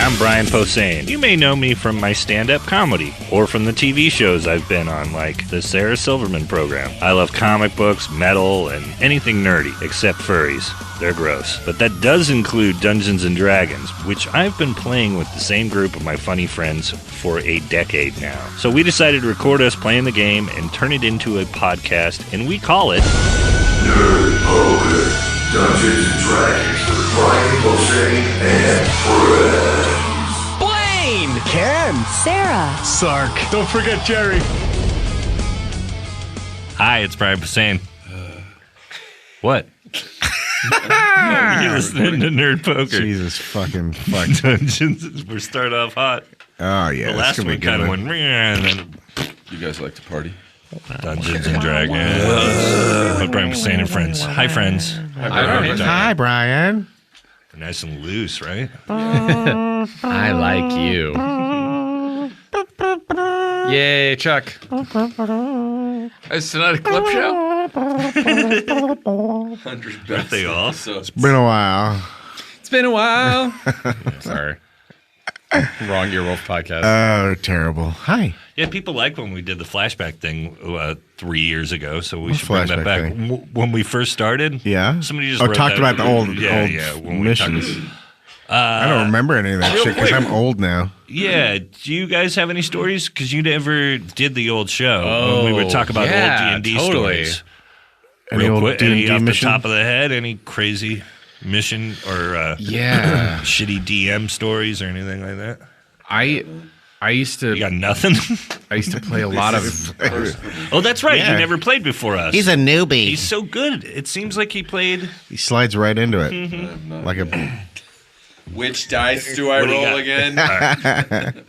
I'm Brian Posehn. You may know me from my stand-up comedy or from the TV shows I've been on, like the Sarah Silverman program. I love comic books, metal, and anything nerdy, except furries. They're gross. But that does include Dungeons & Dragons, which I've been playing with the same group of my funny friends for a decade now. So we decided to record us playing the game and turn it into a podcast, and we call it Nerd Poker, Dungeons & Dragons with Brian Posehn and friends. Blaine! Ken! Sarah! Sark! Don't forget Jerry! Hi, it's Brian Posehn. What? You're listening to Nerd Poker. Jesus fucking fuck. Dungeons. We're starting off hot. Oh, yeah. The last one kind of went, and then You guys like to party? Dungeons and Dragons. With Brian Posehn and friends. Hi, friends. Hi, Brian. We're nice and loose, right? I like you. Yay, Chuck. Is tonight a clip show? 100 best they all? episodes. Been a while. It's been a while. Sorry. Wrong Earwolf podcast. Oh, terrible. Hi. Yeah, people like when we did the flashback thing 3 years ago, so we What should bring that flashback back. thing? When we first started, Yeah? somebody just Oh, wrote talked that- about the old when we missions. talked- I don't remember any of that real shit because quick. I'm old now. Yeah, do you guys have any stories? Because you never did the old show when we would talk about yeah, old D&D totally. stories. Any Real old quick, D&D any off mission? the top of the head, any crazy mission or Yeah. shitty DM stories or anything like that? I used You to got nothing? I used to play a lot of Oh, that's right. Yeah. You never played before us. He's a newbie. He's so good. It seems like he played. He slides right into it. Mm-hmm. Like a... Which dice do I What do you roll got? again?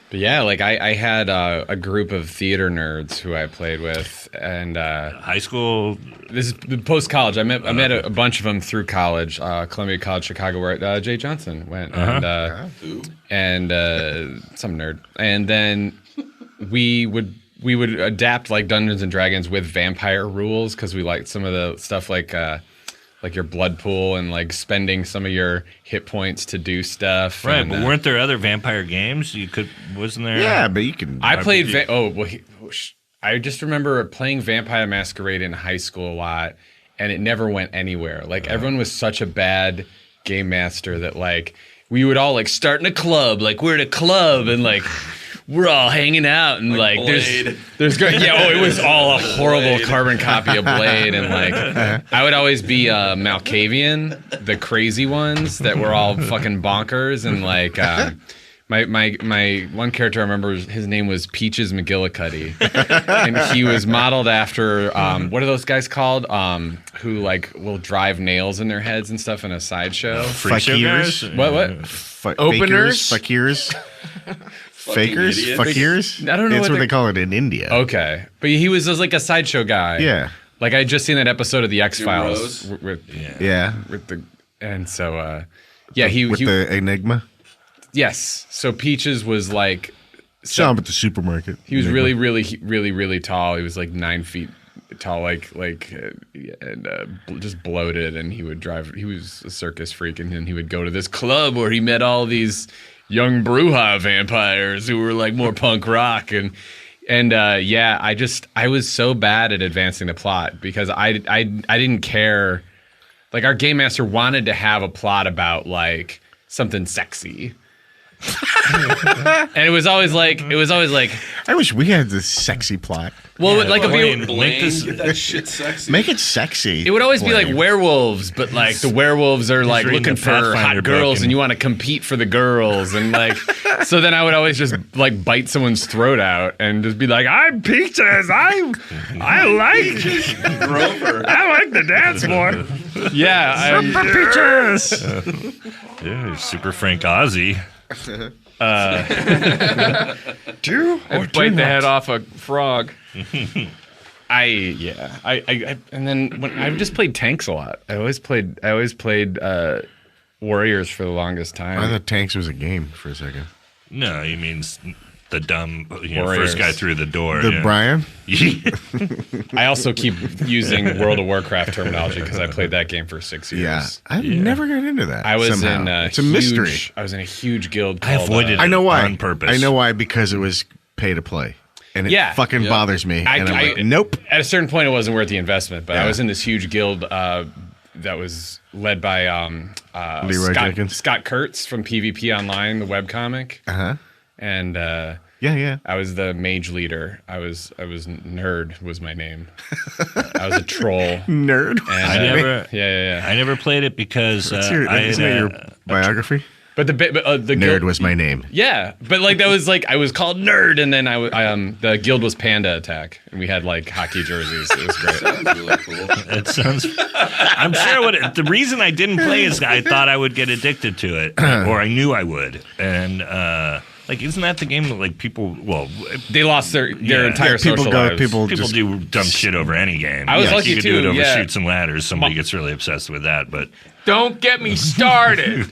But yeah, like I had a group of theater nerds who I played with, and High school. this is post college. I met a bunch of them through college, Columbia College Chicago, where Jay Johnson went, and some nerd, and then we would adapt like Dungeons and Dragons with vampire rules because we liked some of the stuff like your blood pool and like spending some of your hit points to do stuff. Right, and, but weren't there other vampire games? Wasn't there? Yeah, but you can... I played. I just remember playing Vampire Masquerade in high school a lot, and it never went anywhere. Like everyone was such a bad game master that like we would all like start in a club, like we're at a club, and like we're all hanging out, and like Blade. it was all a horrible carbon copy of Blade, and like I would always be Malkavian, the crazy ones that were all fucking bonkers, and like. My one character I remember, his name was Peaches McGillicuddy, and he was modeled after what are those guys called? Who like will drive nails in their heads and stuff in a sideshow? Freak show guys? What? Openers? Openers? Fakers? idiots. Fakers? I don't know That's what what they- they call it in India. Okay, but he was like a sideshow guy. Yeah. Like I had just seen that episode of the X Files Rose? Yeah. with the and so he With the Enigma. yes. So Peaches was like Saw him at the supermarket. he was Enigma. really tall. He was like 9 feet tall, just bloated. And he would drive. He was a circus freak, and then he would go to this club where he met all these young Bruja vampires who were like more punk rock and I was so bad at advancing the plot because I didn't care. Like our game master wanted to have a plot about like something sexy. And it was always like I wish we had this sexy plot. well like a Blaine, Blaine, this- get that shit sexy. Make it sexy. it would always be like Blaine. werewolves, but like the werewolves are like reading looking the for Pathfinder hot book girls, and- and you want to compete for the girls, and like so then I would always just like bite someone's throat out and just be like, I'm Peaches, I like Grover. I like the dance more. Yeah, Peaches. Yeah, you're Super Frank Ozzy. and bite the head off a frog. I and then when I just played tanks a lot. I always played warriors for the longest time. I thought Tanks was a game for a second. No, you mean the dumb Warriors. first guy through the door. The Brian? I also keep using World of Warcraft terminology because I played that game for 6 years. Yeah. I never got into that. I was somehow. in It's a mystery. I was in a huge guild I called, avoided I know why. on purpose. I know why, because it was pay to play. And it fucking bothers me. And I'm like, nope. At a certain point, it wasn't worth the investment, but Yeah. I was in this huge guild that was led by Leroy Jenkins? Scott Kurtz from PvP Online, the webcomic. Uh-huh. And Yeah. I was the mage leader. I was Nerd was my name. I was a troll. Nerd. And, I never. yeah. I never played it because Isn't that your biography? But the Nerd guild was my name. Yeah, but like that was like I was called Nerd, and then the guild was Panda Attack, and we had like hockey jerseys. It was great. Sounds really cool. It sounds. I'm sure the reason I didn't play is I thought I would get addicted to it, or I knew I would, and like isn't that the game that like people? Well, They lost their entire people social go. lives. People people just do dumb shit over any game. I was Yes, lucky you could do too, it over yeah. Shoots and Ladders. Somebody gets really obsessed with that, but. Don't get me started.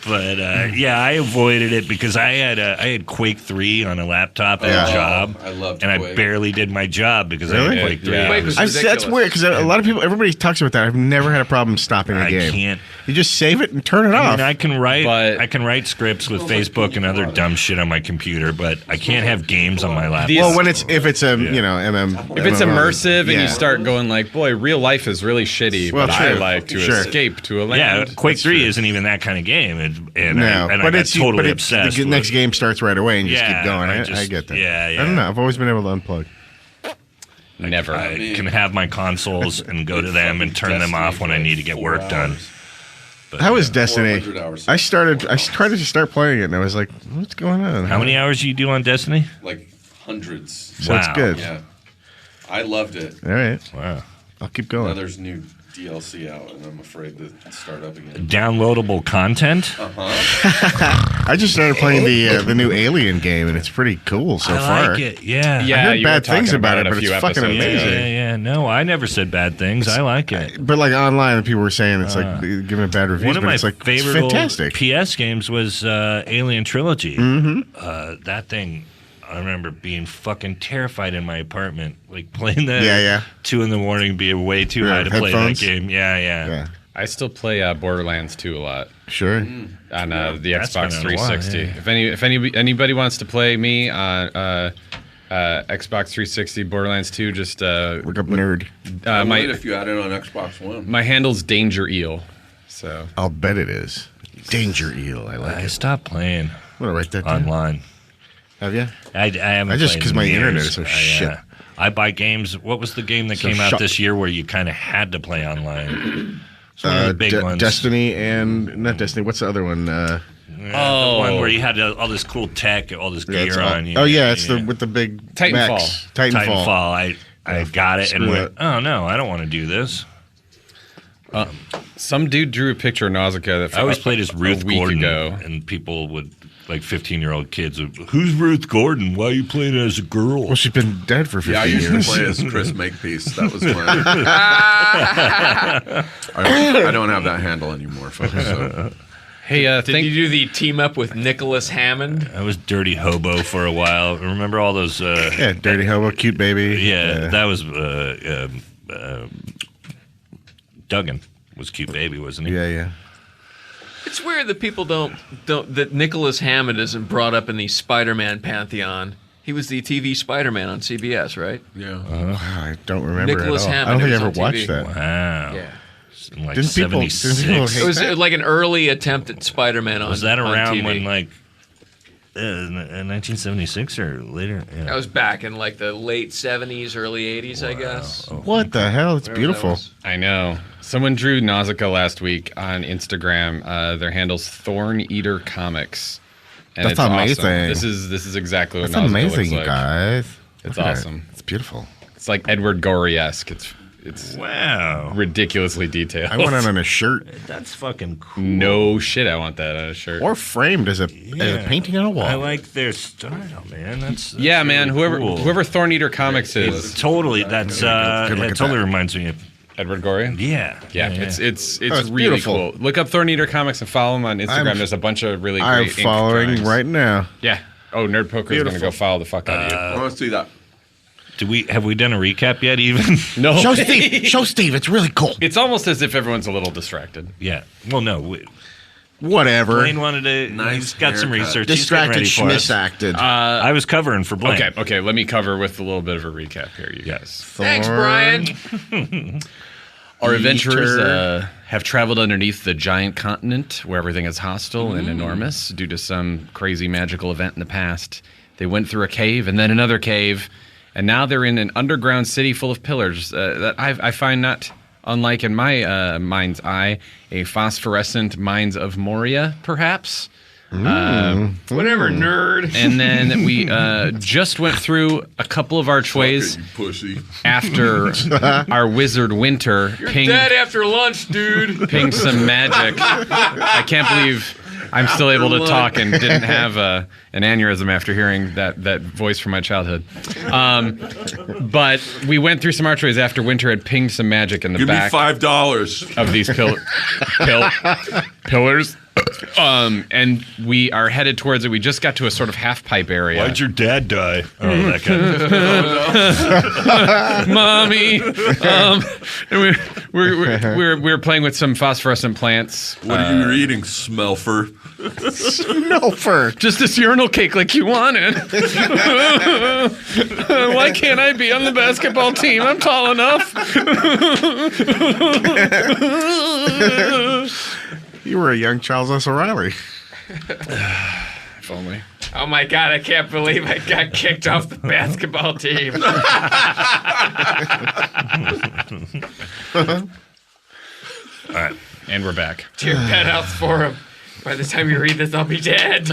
But yeah, I avoided it because I had Quake 3 on a laptop at a job, I loved and Quake. I barely did my job because I Really? had Quake 3. Yeah. Quake was That's ridiculous. weird because a lot of people, everybody talks about that. I've never had a problem stopping a I game. can't. You just save it and turn it I off. mean, I can But- write scripts with Facebook and other dumb shit on my computer, but I can't have games on my laptop. well, when if it's a If it's immersive and yeah. you start going like, boy, real life is really shitty, Well, but I sure. like to Sure. escape to a yeah, land. Quake 3 isn't even that kind of game, and No, I but got it's totally but obsessed. The with next game starts right away and you just Yeah, keep going. I I just- get that. yeah, I yeah. don't know. I've always been able to unplug. Never. I can have my consoles and go to them and turn them off when I need to get work done. But, How was Destiny? 400 hours. I tried to start playing it and I was like, what's going on? How many hours do you do on Destiny? Like hundreds. So it's Wow. good. Yeah. I loved it. All right. Wow. I'll keep Now going. there's new DLC out, and I'm afraid to start up again. Downloadable content? I just started playing the new Alien game and it's pretty cool so I far. like it. Yeah. Yeah, I heard you were bad things talking about it, a but few it's fucking episodes ago. amazing. Yeah. No, I never said bad things. I like it. But like online, people were saying it's like giving it bad reviews, One of but my it's like favorite it's fantastic. old PS games was Alien Trilogy. Mm-hmm. That thing, I remember being fucking terrified in my apartment, like playing that. Yeah. 2 a.m, being way too Yeah, high to play that headphones? game. Yeah. Yeah, I still play Borderlands 2 a lot sure. on the That's Xbox been a while, 360. yeah. If anybody wants to play me on Xbox 360 Borderlands 2, just Look up nerd. I might my if you had it on Xbox One. my handle's Danger Eel. So I'll bet it is. Danger Eel. I like I it. stopped playing I'm gonna write that down. online. Have you? I haven't. I just- played 'cause in my internet years. is so shit. I buy games. What was the game that So came out shut. this year where you kind of had to play online? It's one of the big ones. Destiny and not Destiny. What's the other one? Yeah, the one where you had all this cool tech, all this Yeah, gear it's on you. Oh yeah, it's the with the big Titanfall. mechs. Titanfall. Titanfall. I got it and screw went, oh no, I don't want to do this. some dude drew a picture of Nausicaa. That I always played as Ruth a week Gordon, ago. and people would, like 15-year-old kids, would, who's Ruth Gordon? Why are you playing as a girl? Well, she's been dead for 50 Yeah, I used to years. play as Chris Makepeace. That was my. I don't have that handle anymore, folks. So. Hey, Did you do the team up with Nicholas Hammond? I was Dirty Hobo for a while. Remember all those? Yeah, dirty hobo, cute baby. Yeah, that was Duggan was Cute Baby, wasn't he? yeah. It's weird that people don't that Nicholas Hammond isn't brought up in the Spider-Man pantheon. He was the TV Spider-Man on CBS, right? Yeah. Wow, I don't remember Nicholas at all. Hammond, I don't think it I was ever on watched TV. that. Wow. Yeah. In like Didn't people 76. hate It was that? like an early attempt at Spider-Man on Was that on around TV. when like 1976 or later? Yeah. That was back in like the late 70s, early 80s, I guess. What the hell? It's Whatever that beautiful. was. I know. Someone drew Nausicaa last week on Instagram. Their handle's Thorn Eater Comics. And That's it's awesome. amazing. This is exactly what That's Nausicaa amazing, looks you like. guys. It's Look at awesome. it. It's beautiful. It's like Edward Gorey-esque. It's Wow. ridiculously detailed. I want it on a shirt That's fucking cool. No shit, I want that on a shirt. or framed as a painting on a wall. I like their style, man. That's yeah, man. really cool. Whoever Thorn Eater Comics is, Totally. That's Good look it at totally that. reminds me of. Edward Gorey. Yeah. Yeah, it's it's really beautiful. cool. Look up Thorn Eater Comics and follow him on Instagram. I'm- There's a bunch of really great I'm ink following drawings. right now. Yeah, Nerd Poker is going to go follow the fuck out of you. I want to see that. Have we done a recap yet? Even No. Show Steve. It's really cool. It's almost as if everyone's a little distracted. yeah. Well, no. Whatever. Blaine wanted to. He's got some haircut. research. Distracted He's getting ready for us. schmiss acted. I was covering for Blaine. Okay. Let me cover with a little bit of a recap here, you guys. Thanks, Brian. Our adventurers have traveled underneath the giant continent where everything is hostile and enormous due to some crazy magical event in the past. They went through a cave and then another cave, and now they're in an underground city full of pillars that I find not unlike in my mind's eye a phosphorescent Mines of Moria, perhaps. Whatever, nerd. And then we just went through a couple of archways You pussy. after our wizard Winter pinged Dead after lunch, dude. some magic. I can't believe I'm still able to talk and didn't have an aneurysm after hearing that voice from my childhood. But we went through some archways after Winter had pinged some magic in the Give me back $5. of these pillars. And we are headed towards it. We just got to a sort of half pipe area. Why'd your dad die? Oh, that kind of Mommy. And we're playing with some phosphorescent plants. What are you eating, Smelfer? No, Just this urinal cake like you wanted. Why can't I be on the basketball team? I'm tall enough. You were a young Charles S. O'Reilly. If only. Oh my god, I can't believe I got kicked off the basketball team. All right. And we're back. Dear pen out for him. By the time you read this, I'll be dead.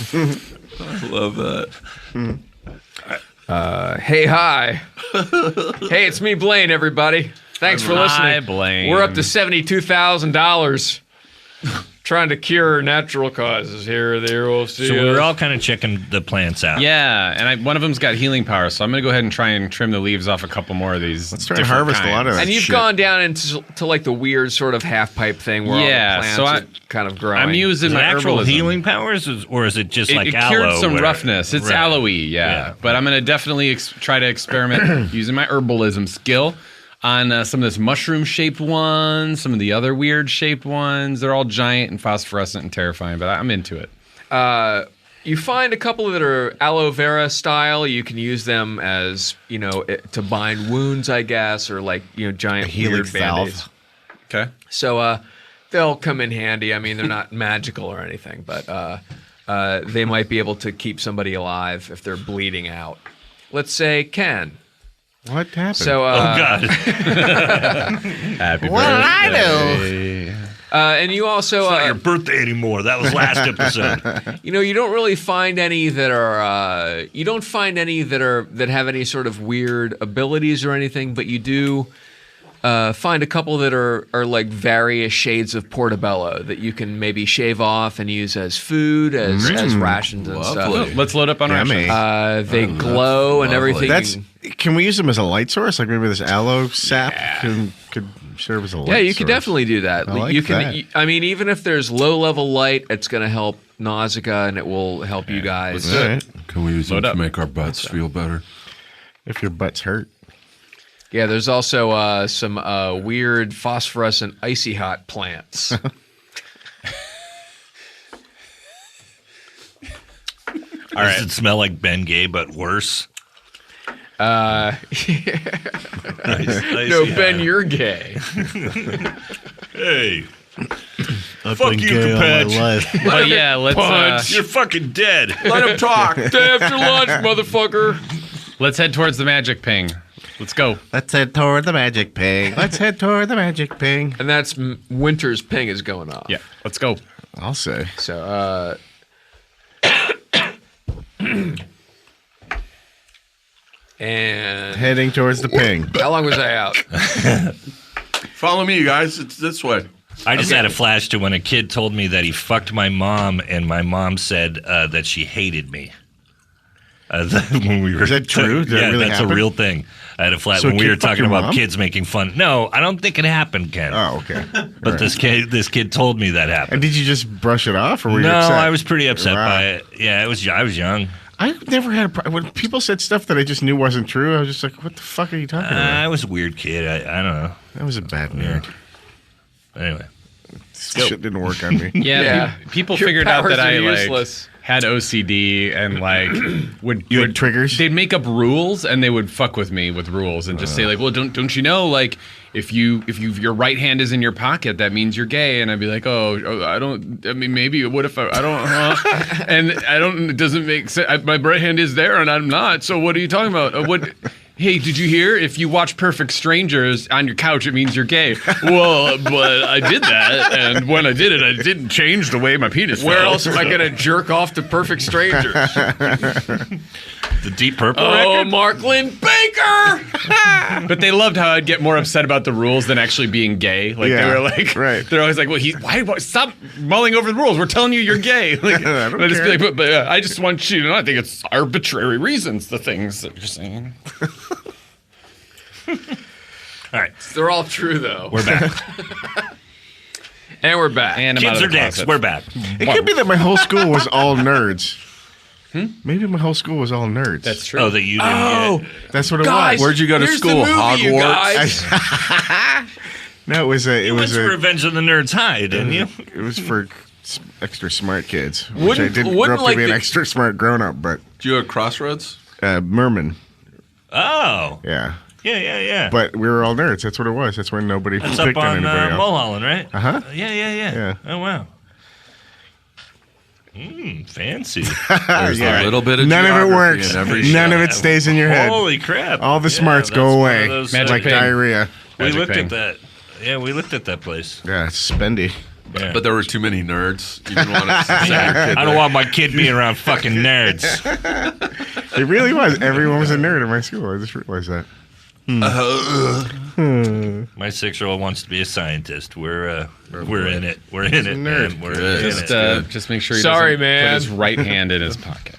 I love that. Hey, hi. Hey, it's me, Blaine, everybody. Thanks for listening. Hi, Blaine. We're up to $72,000 trying to cure natural causes here or there. We'll see. So we were all kind of checking the plants out. Yeah, and one of them's got healing power, so I'm going to go ahead and try and trim the leaves off a couple more of these. Let's try and harvest a lot of that. And you've shit. gone down into like the weird sort of half pipe thing where all the plants are kind of growing. I'm using Is it my actual herbalism. healing powers, or is it just like it aloe? cured some where- roughness. It's Right. aloe-y, yeah. But I'm going to definitely try to experiment using my herbalism skill on some of this mushroom-shaped ones, some of the other weird-shaped ones. They're all giant and phosphorescent and terrifying, but I'm into it. You find a couple that are aloe vera style. You can use them as, to bind wounds, I guess, or like, giant healing weird band-aids. salve. Okay. So they'll come in handy. I mean, they're not magical or anything, but they might be able to keep somebody alive if they're bleeding out. Let's say Ken. What happened? So, Oh God! Happy what did I birthday. and you also, It's not your birthday anymore. That was last episode. you don't really find any that are, you don't find any that have any sort of weird abilities or anything, but you do find a couple that are like various shades of portobello that you can maybe shave off and use as food, as rations and stuff. Let's load up on Yummy. rations. They glow and everything. Can we use them as a light source? Like maybe this aloe sap could serve as a light source. Yeah, you could definitely do that. I like you can. that. I mean, even if there's low level light, it's going to help Nausicaa and it will help you guys. All right. Can we use them Load to up. make our butts feel better? If your butt's hurt. Yeah, there's also some weird phosphorescent icy hot plants. All right. Does it smell like Ben Gay but worse? No, Ben, you're gay. Hey, I've Fuck been you, gay all my Capatch. life. But yeah, let's you're fucking dead. Let him talk. Day after lunch, motherfucker. let's head towards the magic ping. Let's go. Let's head toward the magic ping. Let's head toward the magic ping. And that's Winter's ping is going off. Yeah, let's go. I'll say. So, and Heading towards the ping. how long was I out? Follow me, you guys. It's this way. I just had a flash to when a kid told me that he fucked my mom, and my mom said that she hated me. When we were, Is that true? Did that yeah, really that's happen? a real thing. I had a flat So a when we kid were fucked talking your about mom? kids making fun. No, I don't think it happened, Ken. Oh, okay. But this kid told me that happened. And did you just brush it off, or were you No, upset? I was pretty upset Wow. by it. Yeah, I was young. I never had when people said stuff that I just knew wasn't true. I was just like, "What the fuck are you talking about?" I was a weird kid. I don't know. That was a bad nerd. Anyway, This shit didn't work on me. Yeah, people Your figured out powers that are I useless. had OCD and would You had triggers? They'd make up rules and they would fuck with me with rules and just say like, well, don't you know, like if your right hand is in your pocket, that means you're gay. And I'd be like, oh I don't. I mean, maybe what if I don't? And I don't. It doesn't make sense. My right hand is there and I'm not. So what are you talking about? What? Hey, did you hear? If you watch Perfect Strangers on your couch, it means you're gay. Well, but I did that, and when I did it, I didn't change the way my penis Where felt. else am I going to jerk off to Perfect Strangers? the Deep Purple Oh, record. Mark Lynn Baker! But they loved how I'd get more upset about the rules than actually being gay. Like Yeah, they were like, right. They're always like, well, why stop mulling over the rules? We're telling you you're gay. Like, I don't I'd just care. be like, but I just want you to know. I think it's arbitrary reasons. The things that you're saying. All right, They're all true, though. we're back. And we're back. And I'm Kids out are of the dicks. closet. We're back. It could be that my whole school was all nerds. Maybe my whole school was all nerds. That's true. Oh, that you didn't get. That's what it Guys, was. Where'd you go to here's school? the movie, you Hogwarts? guys. No, it was a. It You went was to a. Revenge of the Nerds High, didn't you? It was for extra smart kids. Which Wouldn't- I didn't wouldn't grow up to like be an the- extra smart grown up, but Did you go to Crossroads? Merman. Oh, Yeah. yeah. But we were all nerds. That's what it was. That's when nobody That's picked up on on anybody else. Mulholland, right? Uh-huh. Yeah. Yeah. Oh wow. Fancy. There's Yeah. a little bit of None of it geography works. in every None show. of it stays in your head. Holy crap! All the Yeah, smarts that's go one of away. those, Magic like pig. diarrhea. We Magic looked Pig. at that. Yeah, we looked at that place. Yeah, it's spendy. Yeah. But there were too many nerds. You didn't want to send your kid I don't want my kid being around fucking nerds. It really was. Everyone was a nerd in my school. I just realized that. My 6-year-old wants to be a scientist. We're in it. We're in it, nerd. man. We're Good. in Just, it. just make sure he Sorry, doesn't man. put his right hand in his pocket.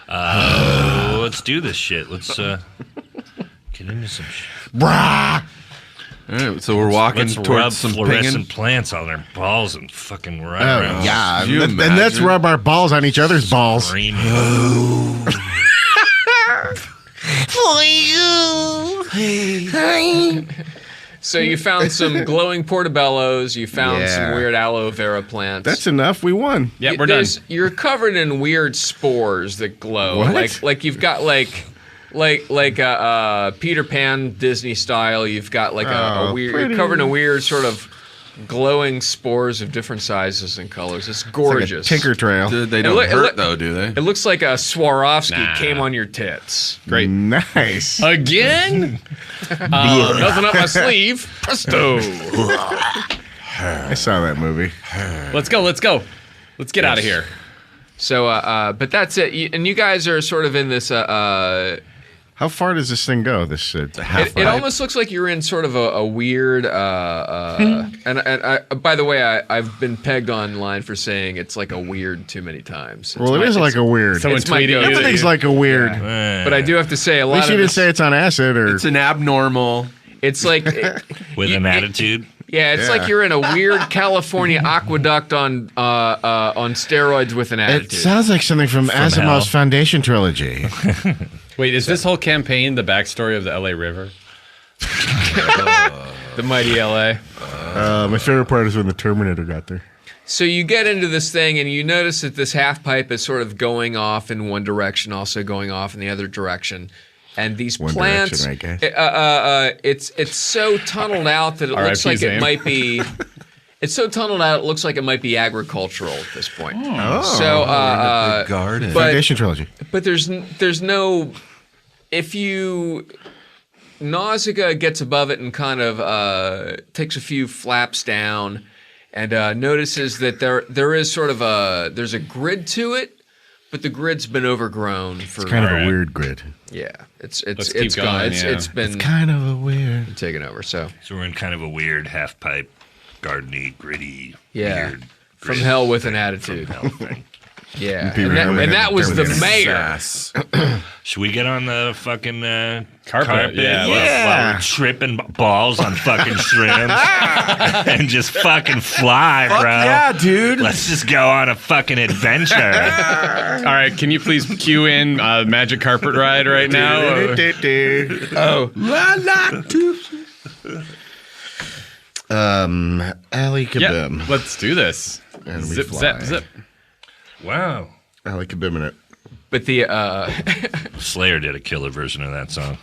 Let's do this shit. Let's get into some shit. Brah! All right, so we're walking Let's rub towards some fluorescent pinging. plants on their balls and fucking run Oh, around. yeah. Could you And let's imagine? rub our balls on each other's balls. Screaming. So you found some glowing portobellos. You found Yeah. some weird aloe vera plants. That's enough. We won. Yeah, we're done. You're covered in weird spores that glow. What? Like you've got like a Peter Pan Disney style. You've got like a Oh, weird. pretty. You're covered in weird sort of glowing spores of different sizes and colors. It's Like a gorgeous. Tinker Trail. Dude, they It don't look- it hurt look- though, do they? It looks like a Swarovski Nah. came on your tits. Great. Nice. Again? Nothing up my sleeve. Presto. I saw that movie. Let's go. Let's get out of here. So, but that's it. And you guys are sort of in this. How far does this thing go? This half It almost looks like you're in sort of a weird. And I, by the way, I've been pegged online for saying it's like a weird too many times. It's Well, it my- is like a weird. Someone It's my tweeted go-to. you that Everything's you- like a weird. But I do have to say a At lot least of you didn't this, say it's on acid or. It's an abnormal. it's like With an attitude. yeah, it's Yeah. like you're in a weird California aqueduct on steroids with an It attitude. sounds like something from hell. Asimov's Foundation trilogy. Wait, is this whole campaign the backstory of the LA River? The mighty LA. My favorite part is when the Terminator got there. So you get into this thing and you notice that this half pipe is sort of going off in one direction, also going off in the other direction. And these One plants, direction, I guess. it's so tunneled out that it looks R.I.P. like it Zane. might be. It's so tunneled out, it looks like it might be agricultural at this point. Oh. So, Big garden. but Foundation trilogy. but there's no. If you Nausicaa gets above it and kind of takes a few flaps down, and notices that there is sort of there's a grid to it, but the grid's been overgrown for Kind of a Alright. weird grid. yeah. It's keep gone. going, It's, yeah. it's been Kind of a weird. taken over. So So we're in kind of a weird half pipe, gardeny, gritty, yeah, weird from grit hell with an from attitude. hell thing. Yeah, People remember and him that was the Terminator. mayor. Sass. Should we get on the fucking Carpet, yeah, while we're tripping balls on fucking shrooms and just fucking fly, Fuck bro? yeah, dude. Let's just go on a fucking adventure. All right, can you please cue in Magic Carpet Ride right now? Oh, Ali Yeah, Kabim. let's do this. And we Zip, fly. zap, zip. Wow. Ali Kabim in it. but the Slayer did a killer version of that song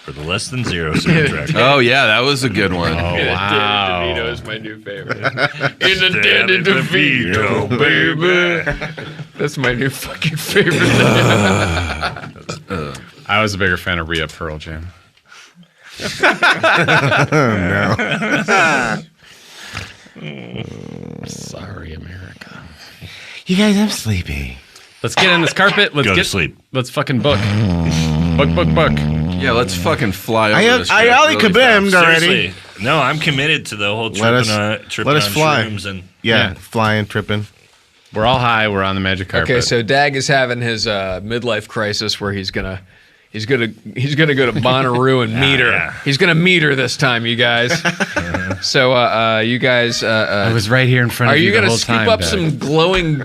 for the Less Than Zero soundtrack. Oh yeah, that was a good one. Oh, wow. Danny DeVito is my new favorite. In the Danny DeVito, baby. That's my new fucking favorite. I was a bigger fan of Rhea Pearl Jam. Sorry, America. You guys, I'm sleepy. Let's get in this carpet. Let's Go to get sleep. Let's fucking book. Book. Yeah, let's fucking fly over this. I shit Ali really Kabim'd fast. already. Seriously. No, I'm committed to the whole tripping let us on fly. shrooms and Yeah, flying, tripping. We're all high. We're on the magic carpet. Okay, so Dag is having his midlife crisis where he's gonna go to Bonnaroo and meet her. yeah. He's gonna meet her this time, you guys. So you guys, I was right here in front are of you. you the gonna whole scoop time, up Doug. some glowing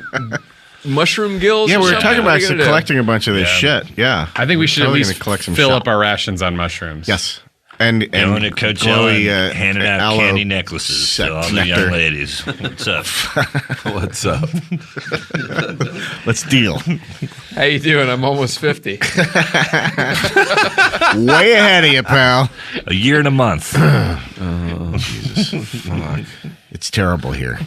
mushroom gills? Yeah, or we were something? talking What are about you gonna do? collecting a bunch of this shit. Yeah. I think we should at Totally least gonna collect some fill shit. up our rations on mushrooms. Yes. And going to Coachella and handing out aloe candy necklaces to all the young nectar. ladies. What's up? What's up? Let's deal. How you doing? I'm almost 50. Way ahead of you, pal. A year and a month. It's terrible here.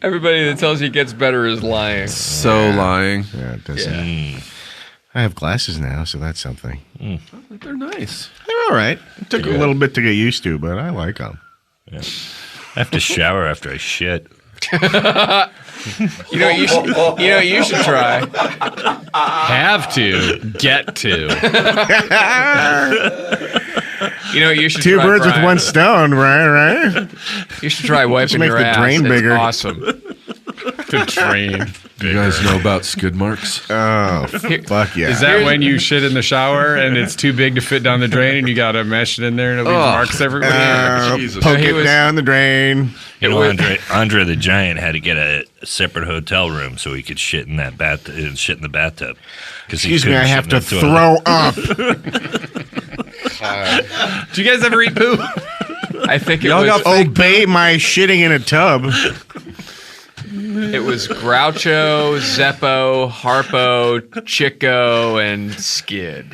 Everybody that tells you it gets better is lying. So lying. Yeah, it doesn't. I have glasses now, so that's something. They're nice. They're all right. It took a little bit to get used to, but I like them. I have to shower after I shit. You know what you should try. Have to get to. You know what you should Two try, birds with Brian? one stone, right? You should try wiping make your the ass. drain It's bigger. awesome. To train. Do you guys know about skid marks? Oh, fuck yeah. Is that when you shit in the shower and it's too big to fit down the drain and you got to mesh it in there and it leaves marks everywhere? Jesus. poke he it was- down the drain? You know, Andre the Giant had to get a separate hotel room so he could shit in that shit in the bathtub. Excuse me, I have to throw up. Do you guys ever eat poo? I think it Y'all was, got Obey my shitting in a tub. it was Groucho, Zeppo, Harpo, Chico, and Skid.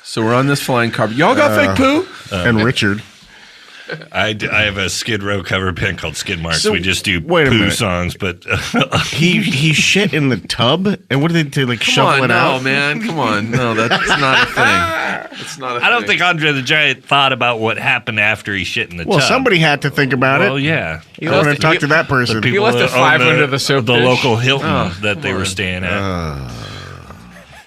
So we're on this flying carpet. Y'all got fake poo? And Richard. I have a Skid Row cover band called Skid Marks. So, we just do wait a poo minute. songs, but He shit in the tub? And what did they do? Like Come shovel on, it no, out? man. Come on. No, that's not a thing. It's not a thing. I don't think Andre the Giant thought about what happened after he shit in the Well, tub. somebody had to think about Well, it. yeah. I want to talk to that person. People left a that own five under the soap the dish. local Hilton that they were staying at.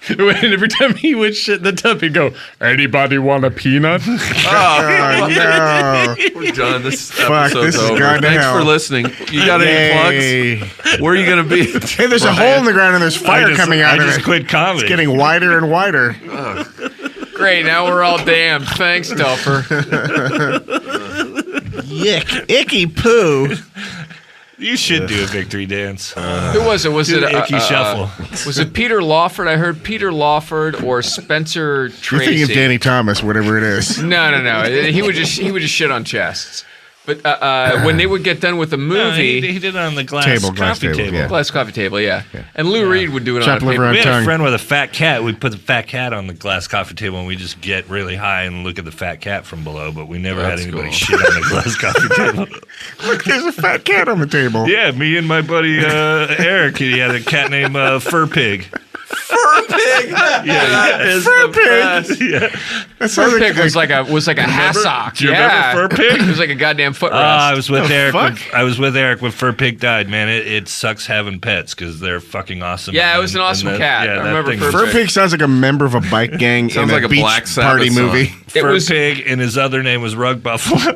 And every time he would shit in the tub, he'd go, "Anybody want a peanut?" Oh, no. We're done. This Fuck, episode's this is over. going to Thanks hell. for listening. You got any Yay. plugs? Where are you going to be? Hey, there's a hole in the ground and there's fire coming out I of just it. quit comedy. It's getting wider and wider. Great, now we're all damned. Thanks, Telfer. Yick. Icky poo. You should do a victory dance. Who was it? Was Do it the icky shuffle. Was it Peter Lawford? I heard Peter Lawford or Spencer You're Tracy. thinking of Danny Thomas, whatever it is. No. He would just shit on chests. But when they would get done with the movie, he did it on the glass Glass coffee table, table. yeah. glass coffee table, yeah. And Lou Reed would do it Chop on a liver paper. on We had a tongue. friend with a fat cat. We put the fat cat on the glass coffee table and we just get really high and look at the fat cat from below, but we never had That's anybody cool. shit on the glass coffee table. Look, there's a fat cat on the table. Yeah, me and my buddy Eric, he had a cat named Fur Pig. Fur pig. Fur pig. Yeah. That sounds Fur pig was like a hassock. Do you remember Fur Pig? It was like a goddamn footrest. I was with Eric. fuck? I was with Eric when Fur Pig died. Man, it sucks having pets because they're fucking awesome. Yeah, it was an awesome cat. I that remember thing Fur was- Fur pig sounds like a member of a bike gang in Sounds a like a beach Black Sabbath party song. movie. It Fur was- Pig, and his other name was Rug Buffalo.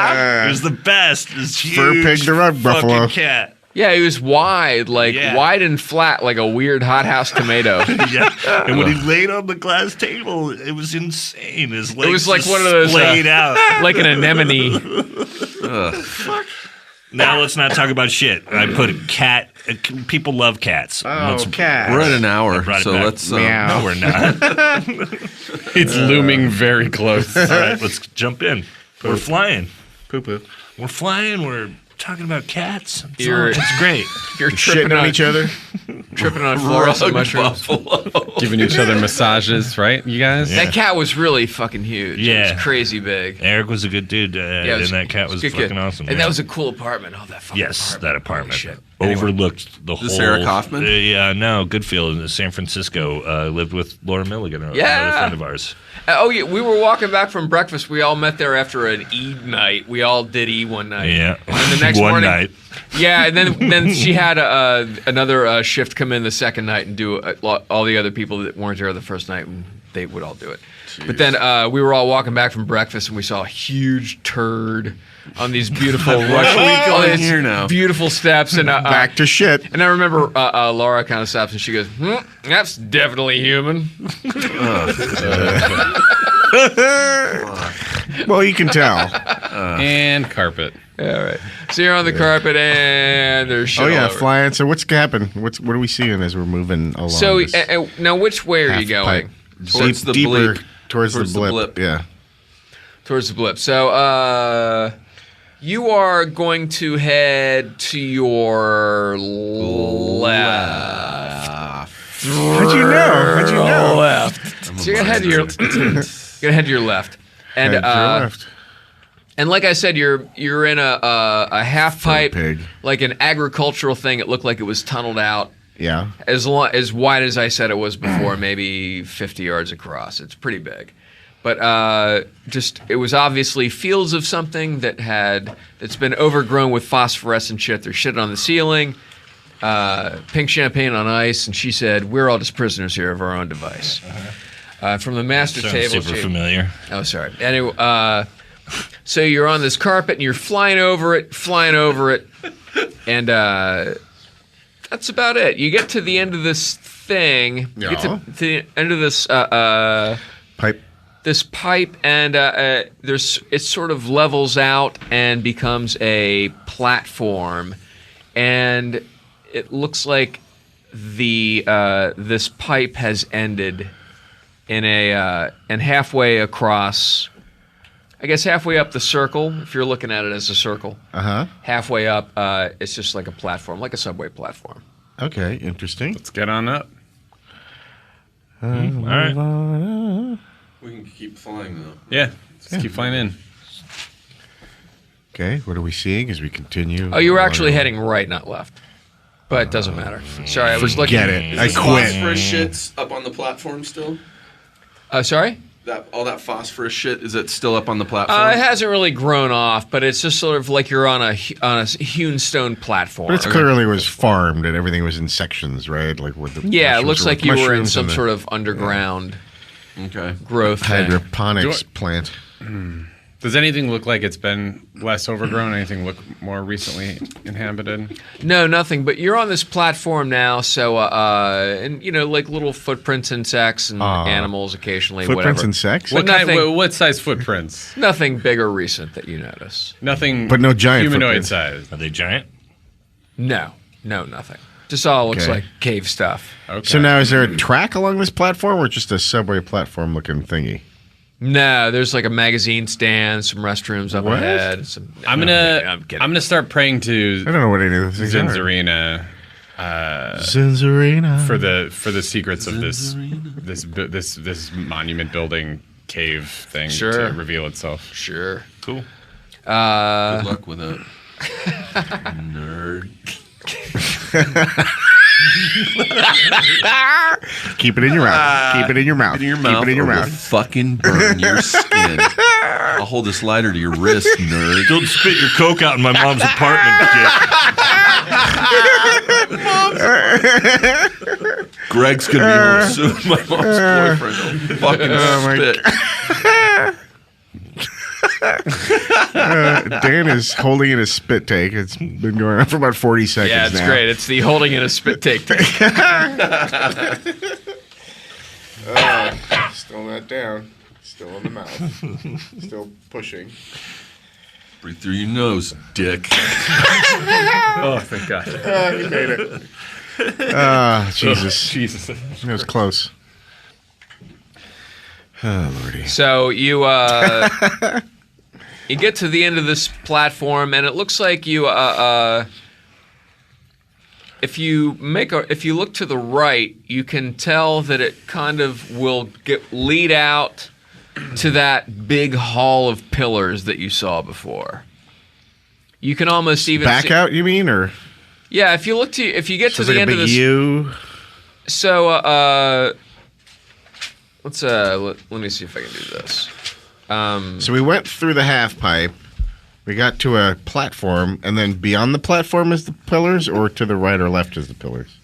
It was the best. This Fur huge Pig the Rug fucking Buffalo. cat. Yeah, he was wide, Yeah. wide and flat, like a weird hothouse tomato. Yeah, and when he laid on the glass table, it was insane. His legs was like just one of those, laid out. Like an anemone. Now let's not talk about shit. I put a cat. People love cats. Oh, cat. We're at an hour, brought it so back. let's. Meow. No, we're not. It's looming very close. All right, let's jump in. We're flying. Poo poo. We're flying. We're talking about cats. You're- It's great. You're Shitting on each other. tripping on fluorescent mushrooms. Giving each other massages, right, you guys? That cat was really fucking huge. It Yeah. was crazy big. Eric was a good dude, Yeah, it was- and that cat was good fucking kid. awesome. And yeah. that was a cool apartment. Oh, that fucking Yes, apartment. that apartment Holy shit. Anyway. overlooked the Is this whole. Eric Hoffman? Yeah, no, Goodfield in San Francisco. Lived with Laura Milligan, another Yeah. friend of ours. Oh, yeah, we were walking back from breakfast. We all met there after an Eid night. We all did eat one night. Yeah, And then the next one morning, night. Yeah, and then she had another shift come in the second night and do all the other people that weren't there the first night, and they would all do it. Jeez. But then we were all walking back from breakfast, and we saw a huge turd on these beautiful here now? beautiful steps, and Back to shit. And I remember Laura kind of stops and she goes, "That's definitely human." Well, you can tell. And carpet. All right. So you're on the carpet, and there's shit Oh all yeah, over. flying. So what's happening? What are we seeing as we're moving along? So this now, which way are half you going? pipe? Towards the deeper blip. towards the Towards the blip. blip. Yeah. Towards the blip. So you are going to head to your left. How'd you know? Left. So you're gonna head to your left, and Head to your left. and like I said, you're in a half pipe, pig. like an agricultural thing. It looked like it was tunneled out. Yeah. As wide as I said it was before, maybe 50 yards across. It's pretty big, but it was obviously fields of something that's been overgrown with phosphorescent shit. There's shit on the ceiling, pink champagne on ice, and she said, "We're all just prisoners here of our own device." From the master Sounds table. super familiar. Oh, sorry. Anyway, so you're on this carpet and you're flying over it, and that's about it. You get to the end of this thing. You get to the end of this Pipe. this pipe, and it sort of levels out and becomes a platform, and it looks like this pipe has ended in and halfway across. I guess halfway up the circle, if you're looking at it as a circle. Halfway up, it's just like a platform, like a subway platform. Okay, interesting. Let's get on up. All right. We can keep flying though. Yeah. Let's keep flying in. Okay, what are we seeing as we continue? Oh, you were actually heading right, not left. But it doesn't matter. Sorry, I was looking. Get it. I quit. Phosphorus shit's up on the platform still. Sorry? All that phosphorus shit, is it still up on the platform? It hasn't really grown off, but it's just sort of like you're on a hewn stone platform. But it clearly was farmed and everything was in sections, right? Like with the Yeah, it mushrooms looks were like you were in mushrooms some and the sort of underground Okay. growth thing. hydroponics plant. Does anything look like it's been less overgrown? Anything look more recently inhabited? No, nothing. But you're on this platform now, so and like little footprints, insects, and animals occasionally. Footprints whatever. and sex? But What size footprints? nothing big or recent that you notice. Nothing. But no giant humanoid footprints. size. Are they giant? No, nothing. Just all looks Okay. like cave stuff. Okay. So now is there a track along this platform or just a subway platform looking thingy? No, there's like a magazine stand, some restrooms up What? ahead. I'm gonna start praying I to don't know what any of those things are. Zinzarina Zinzarina. for the secrets of this monument building cave thing Sure. to reveal itself. Sure. Cool. Good luck with it. Nerd. Keep it in your mouth. Keep it in your mouth. Keep it in your mouth. Keep it in your or we'll mouth. fucking burn your skin. I'll hold this lighter to your wrist, nerd. Don't spit your coke out in my mom's apartment, Dick. Greg's gonna be home soon. My mom's boyfriend will fucking spit. Dan is holding in a spit take. It's been going on for about 40 seconds Yeah, it's now. great. It's the holding in a spit take. Still not down. Still in the mouth. Still pushing. Breathe through your nose, dick. Oh, thank God. You made it. Jesus. Jesus. That was close. Oh, Lordy. So you you get to the end of this platform, and it looks like you if you look to the right, you can tell that it kind of will lead out to that big hall of pillars that you saw before. You can almost even Back see, out, you mean? Or yeah. If you get to it's the like end a of big this, U? so let's let me see if I can do this. So we went through the half pipe. We got to a platform, and then beyond the platform is the pillars, or to the right or left is the pillars?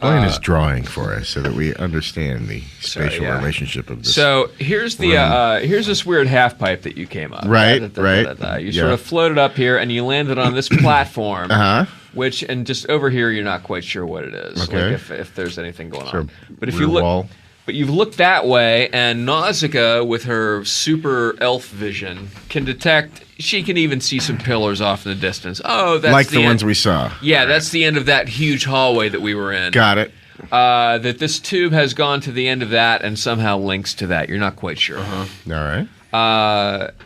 Blaine is drawing for us so that we understand the spatial yeah. relationship of this. So here's the here's this weird half pipe that you came up. Right, right. You Yeah. sort of floated up here and you landed on this platform. Uh-huh. Which and just over here you're not quite sure what it is. Okay. Like if there's anything going Sort on. of But if rear you look wall. But you've looked that way, and Nausicaa, with her super elf vision, can detect. She can even see some pillars off in the distance. Oh, that's like the end. ones we saw. Yeah, that's the end of that huge hallway that we were in. Got it. That this tube has gone to the end of that and somehow links to that. You're not quite sure. All right.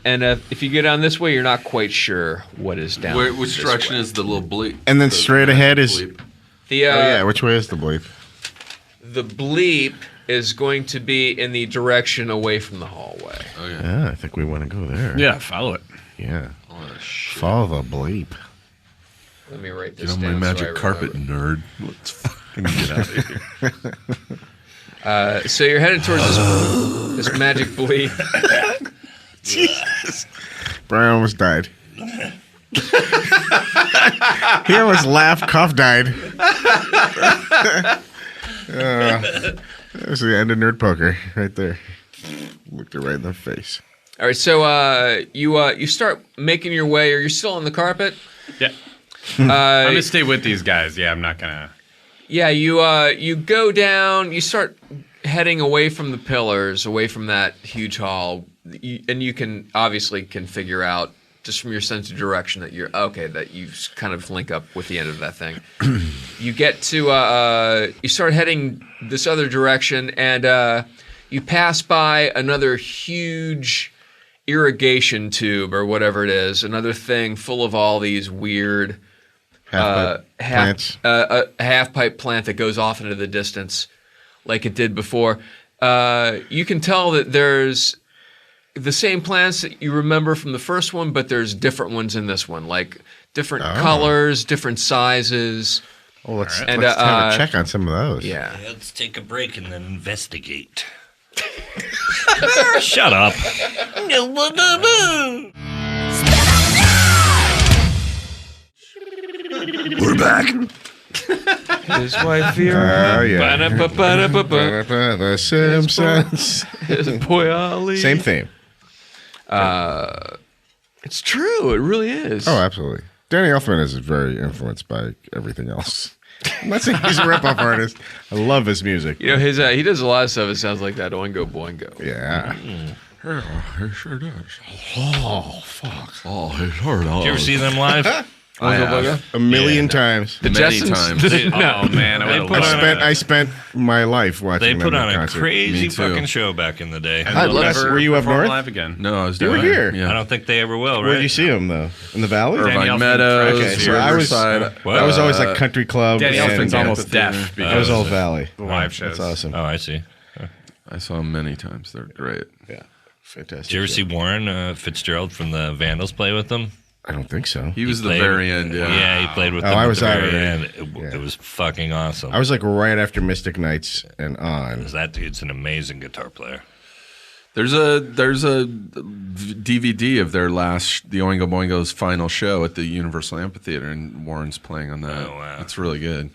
And if you go down this way, you're not quite sure what is down. Which this direction way. is the little bleep? And then The straight ahead is... bleep. The oh, yeah. Which way is the bleep? the bleep is going to be in the direction away from the hallway. Oh yeah. Yeah, I think we want to go there. Yeah, follow it. Yeah. Oh, shit. Follow the bleep. Let me write Get this on down. my so magic I carpet, remember. nerd. Let's fucking get out of here. So you're headed towards this magic bleep. Jesus. Brian almost died. He almost laughed, cough, died. That was the end of Nerd Poker right there. Looked her right in the face. All right, so you start making your way. Are you still on the carpet? Yeah. I'm gonna stay with these guys. Yeah, I'm not gonna. Yeah, you go down. You start heading away from the pillars, away from that huge hall, and you can obviously figure out just from your sense of direction that you're okay. That you kind of link up with the end of that thing. You get to you start heading this other direction, and you pass by another huge irrigation tube or whatever it is, another thing full of all these weird. Plants. A half pipe plant that goes off into the distance like it did before. You can tell that there's the same plants that you remember from the first one, but there's different ones in this one, like different colors, different sizes. Oh, let's And, have a check on some of those. Yeah. Let's take a break and then investigate. Shut up. We're back. His wife here. Oh, yeah. Ba-da-ba-ba-da-ba-ba. The Simpsons. His boy Ali. Same theme. It's true. It really is. Oh, absolutely. Danny Elfman is very influenced by everything else. I'm not saying he's a rip-off artist. I love his music. You know, his he does a lot of stuff that sounds like that. Oingo boingo. Yeah. It sure does. Oh, fuck. Oh, it sure does. Did you ever see them live? I have. A million times. The Many Jetsons? times. Oh man, I would put have on I spent my life watching They put them on in a concert. crazy Me too. fucking show back in the day. I love it. Were you up north? live again? No, I was You down were there. here. Yeah. I don't think they ever will, Where'd right? you see him, though? In the valley? Danny Irvine Elfman Meadows, Okay, so I was- Riverside. What? I was always like country club. Danny and Elfman's almost Amphitheater. deaf. I was because all of valley. the live shows. That's awesome. Oh, I see. I saw them many times. They're great. Yeah. Fantastic. Did you ever see Warren Fitzgerald from the Vandals play with them? I don't think so. He was the played- very end. Yeah. he played with Oh, them I at was the out very of end. it. It was fucking awesome. I was like right after Mystic Knights and on. That dude's an amazing guitar player. There's a DVD of their last the Oingo Boingo's final show at the Universal Amphitheater, and Warren's playing on that. Oh, wow. It's really good.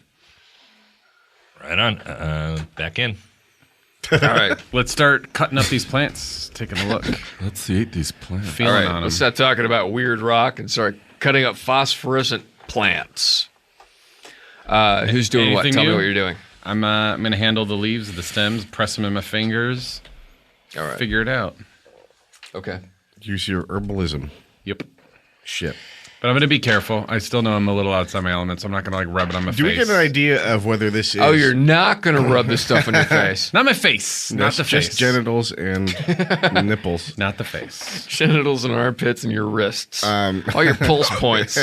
Right on. Back in. All right, let's start cutting up these plants. Taking a look. Let's eat these plants. Feeling All right, on them. let's stop talking about weird rock and start cutting up phosphorescent plants. Who's doing what? Anything Tell me new? what you're doing. I'm gonna handle the leaves, the stems, press them in my fingers, All right. figure it out. Okay. Use your herbalism. Yep. Shit. But I'm gonna be careful. I still know I'm a little outside my element, so I'm not gonna like rub it on my Do face. we get an idea of whether this is Oh, you're not going to rub this stuff on your face. Not my face. Not the just face. genitals and nipples? Not the face. Genitals and armpits and your wrists. All your pulse points.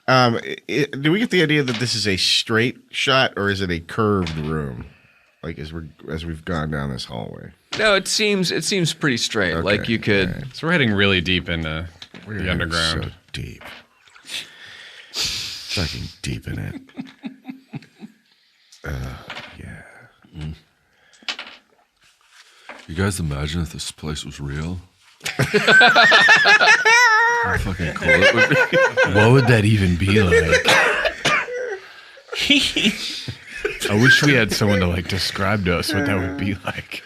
Do we get the idea that this is a straight shot or is it a curved room? Like as we've gone down this hallway. No, it seems pretty straight. Okay, Like you could. all right. So we're heading really deep into the underground. So deep. Fucking deep in it. Yeah. You guys imagine if this place was real? How fucking cool it would be. What would that even be like? I wish we had someone to like describe to us what that would be like.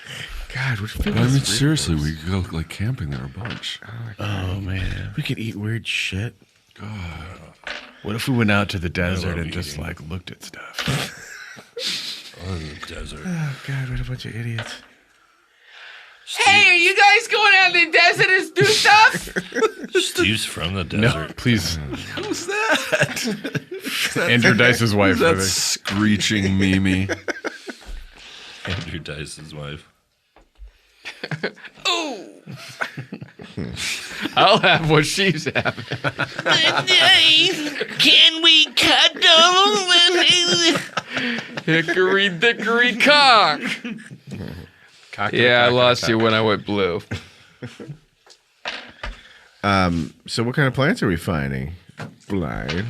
God, I mean, seriously, we could go like camping there a bunch. Oh man. we could eat weird shit. What if we went out to the desert love and just eating. like looked at stuff? Desert. Oh God, what a bunch of idiots. Hey, are you guys going out in the desert and do stuff? Steve's from the No, desert. please. Who's that? Andrew Dice's wife. I That think. screeching Mimi. Andrew Dice's wife. I'll have what she's having. Can we cuddle? Hickory dickory cock. Yeah, I lost you when I went blue. So what kind of plants are we finding? Blind.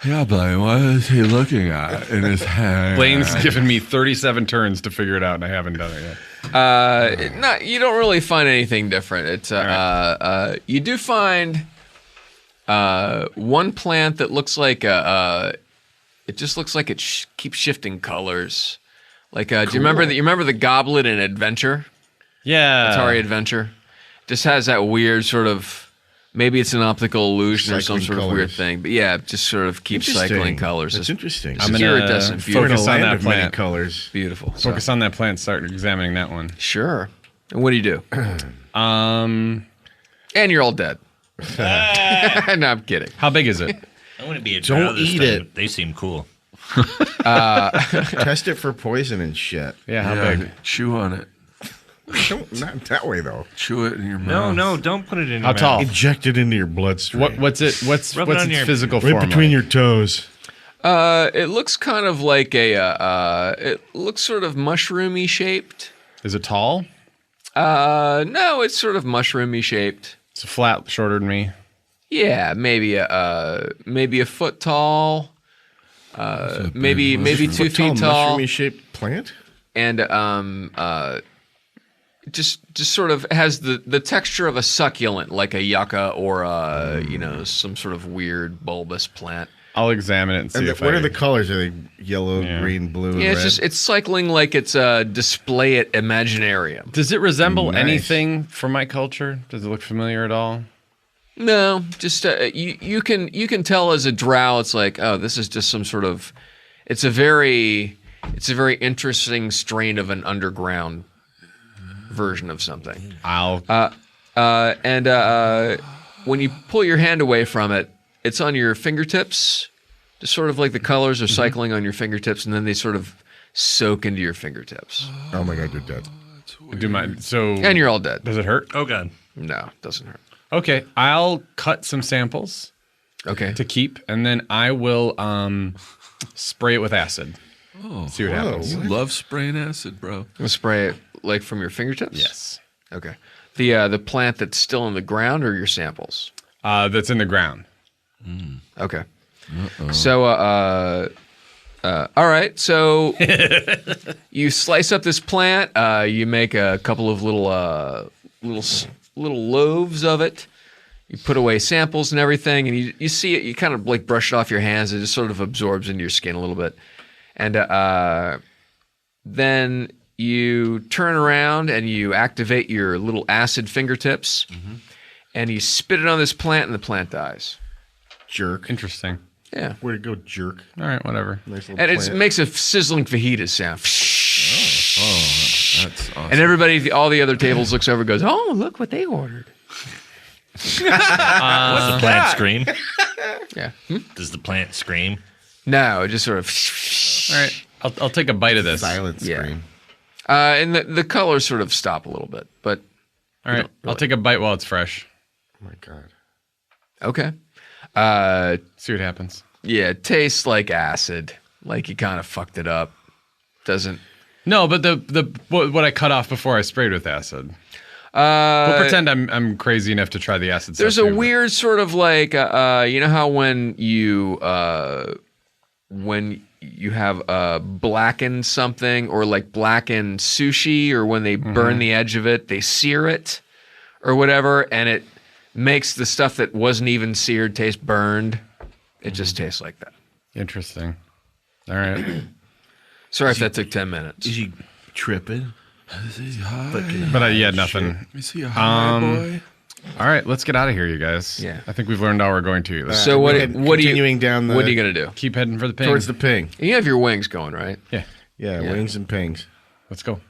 Yeah, Blaine, what is he looking at in his hand? Blaine's given me 37 turns to figure it out, and I haven't done it yet. You don't really find anything different. It's you do find one plant that looks like it just looks like it keeps shifting colors. Like, do you remember you remember the goblet in Adventure? Yeah. Atari Adventure? Just has that weird sort of, maybe it's an optical illusion or some Cycling sort of weird colors. thing. But yeah, it just sort of keeps cycling colors. That's It's interesting. I'm it's gonna iridescent, focus We're in a beautiful. on land that of many plant. colors. Beautiful. So, Focus on that plant. Start examining that one. sure. And what do you do? Um, And you're all dead. No, I'm kidding. how big is it? I want to be a Don't drow this eat time. it. They seem cool. Test it for poison and shit. Yeah, how Yeah, big? chew on it. Not that way though. Chew it in your No, mouth. no, don't put it in How your tall? mouth. Inject it into your bloodstream. What's it? What's Rub it on its your- physical right form? between like? your toes? It looks kind of like it looks sort of mushroomy shaped. Is it tall? No, it's sort of mushroomy shaped. It's a flat, shorter than me. Yeah, maybe a foot tall. Maybe 2 feet tall, mushroomy shaped plant. and just sort of has the texture of a succulent, like a yucca or some sort of weird bulbous plant. I'll examine it and see And if what I. are the colors? Are they yellow, green, blue, and Yeah, red? it's cycling like it's a display at Imaginarium. Does it resemble Nice. anything from my culture? Does it look familiar at all? No, just you can tell as a drow, it's like, oh, this is just some sort of. It's a very interesting strain of an underground version of something. I'll. When you pull your hand away from it, it's on your fingertips. Just sort of like the colors are cycling on your fingertips, and then they sort of soak into your fingertips. Oh my god, you're dead. do my so. And you're all dead. Does it hurt? Oh, God. No, it doesn't hurt. Okay, I'll cut some samples Okay. to keep, and then I will spray it with acid. Oh, See what happens. you love spraying acid, bro. I'm gonna spray it like from your fingertips? Yes. Okay. The plant that's still in the ground or your samples? That's in the ground. Okay. So, all right. So you slice up this plant. You make a couple of little loaves of it. You put away samples and everything, and you see it. You kind of like brush it off your hands. It just sort of absorbs into your skin a little bit, and then you turn around and you activate your little acid fingertips, and you spit it on this plant, and the plant dies. Jerk. Interesting. Yeah. Where to go, jerk? All right, whatever. Nice little And it plant. makes a sizzling fajita sound. That's awesome. And everybody, all the other tables looks over and goes, oh, look what they ordered. Does the plant scream? Yeah. Does the plant scream? No, it just sort of... All right, I'll take a bite of this. Silent Yeah. scream. And the colors sort of stop a little bit, but... All right, I'll take a bite while it's fresh. Oh my god. Okay. See what happens. Yeah, it tastes like acid. Like you kind of fucked it up. Doesn't... No, but what I cut off before I sprayed with acid. We'll pretend I'm crazy enough to try the acid. There's stuff a too, but- weird sort of like, you know how when you have blackened something or like blackened sushi, or when they burn the edge of it, they sear it or whatever, and it makes the stuff that wasn't even seared taste burned. It just tastes like that. Interesting. All right. Sorry if that took 10 minutes. Is he tripping? Is he high? But yeah, nothing. Is he a high boy? All right, let's get out of here, you guys. Yeah. I think we've learned all we're going to. Let's So what are you Continuing down the... what are you gonna do? keep heading for the ping. Towards the ping. You have your wings going, right? Yeah, Yeah, wings and pings. let's go.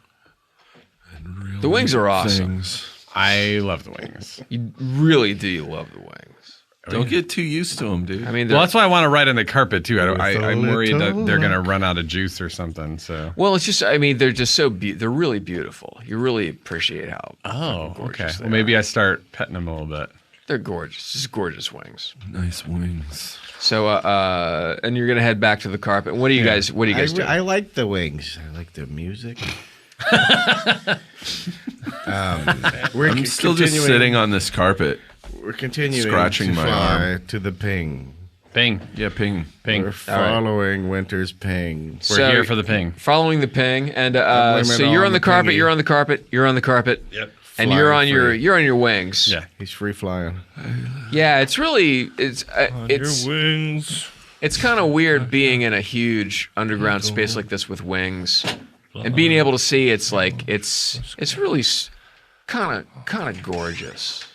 The wings are awesome. Things. I love the wings. You really do love the wings. Don't get too used to them, dude. I mean, Well, that's why I want to ride on the carpet too. With a I'm worried that little they're gonna run out of juice or something. So. well, it's just, I mean, they're just so they're really beautiful. You really appreciate how Oh, fucking okay. gorgeous they Well, maybe are. I start petting them a little bit. They're gorgeous. Just gorgeous wings. Nice wings. So, and you're gonna head back to the carpet. What do you guys? What do you guys do? I like the wings. I like the music. We're I'm still just sitting on this carpet. We're continuing scratching to my fly arm. to the ping. Ping, Yeah, ping. ping. We're following Winter's ping. We're here for the ping. Following the ping, and blame it so all you're on on the the carpet. pingy. You're on the carpet. You're on the carpet. Yep. And Flying you're on free. your wings. Yeah. He's free flying. Yeah, it's really it's Your wings. it's kind of weird being in a huge underground space like this with wings, and being able to see it's like it's really kind of gorgeous.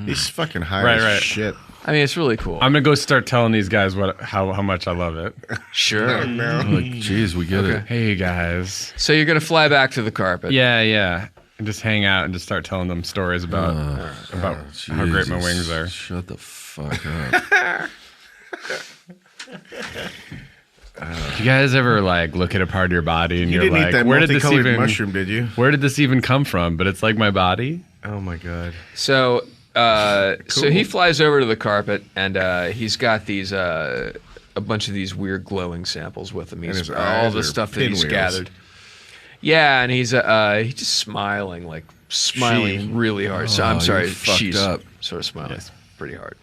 He's fucking high Right, as right. shit. I mean, it's really cool. I'm gonna go start telling these guys how much I love it. Sure. Like, geez, we get it. Hey guys. So you're gonna fly back to the carpet. Yeah. And just hang out and just start telling them stories about how great my wings are. Shut the fuck up. You guys ever like look at a part of your body and You you're didn't like, eat that where did this multicolored even mushroom, did you? Where did this even come from? But it's like my body. Oh my god. So so he flies over to the carpet, and he's got these a bunch of these weird glowing samples with him. He's his all eyes the are stuff that he's pinwheels. gathered. Yeah, and he's just smiling, like smiling really hard. So I'm Oh, sorry, you fucked she's up. sort of smiling pretty hard.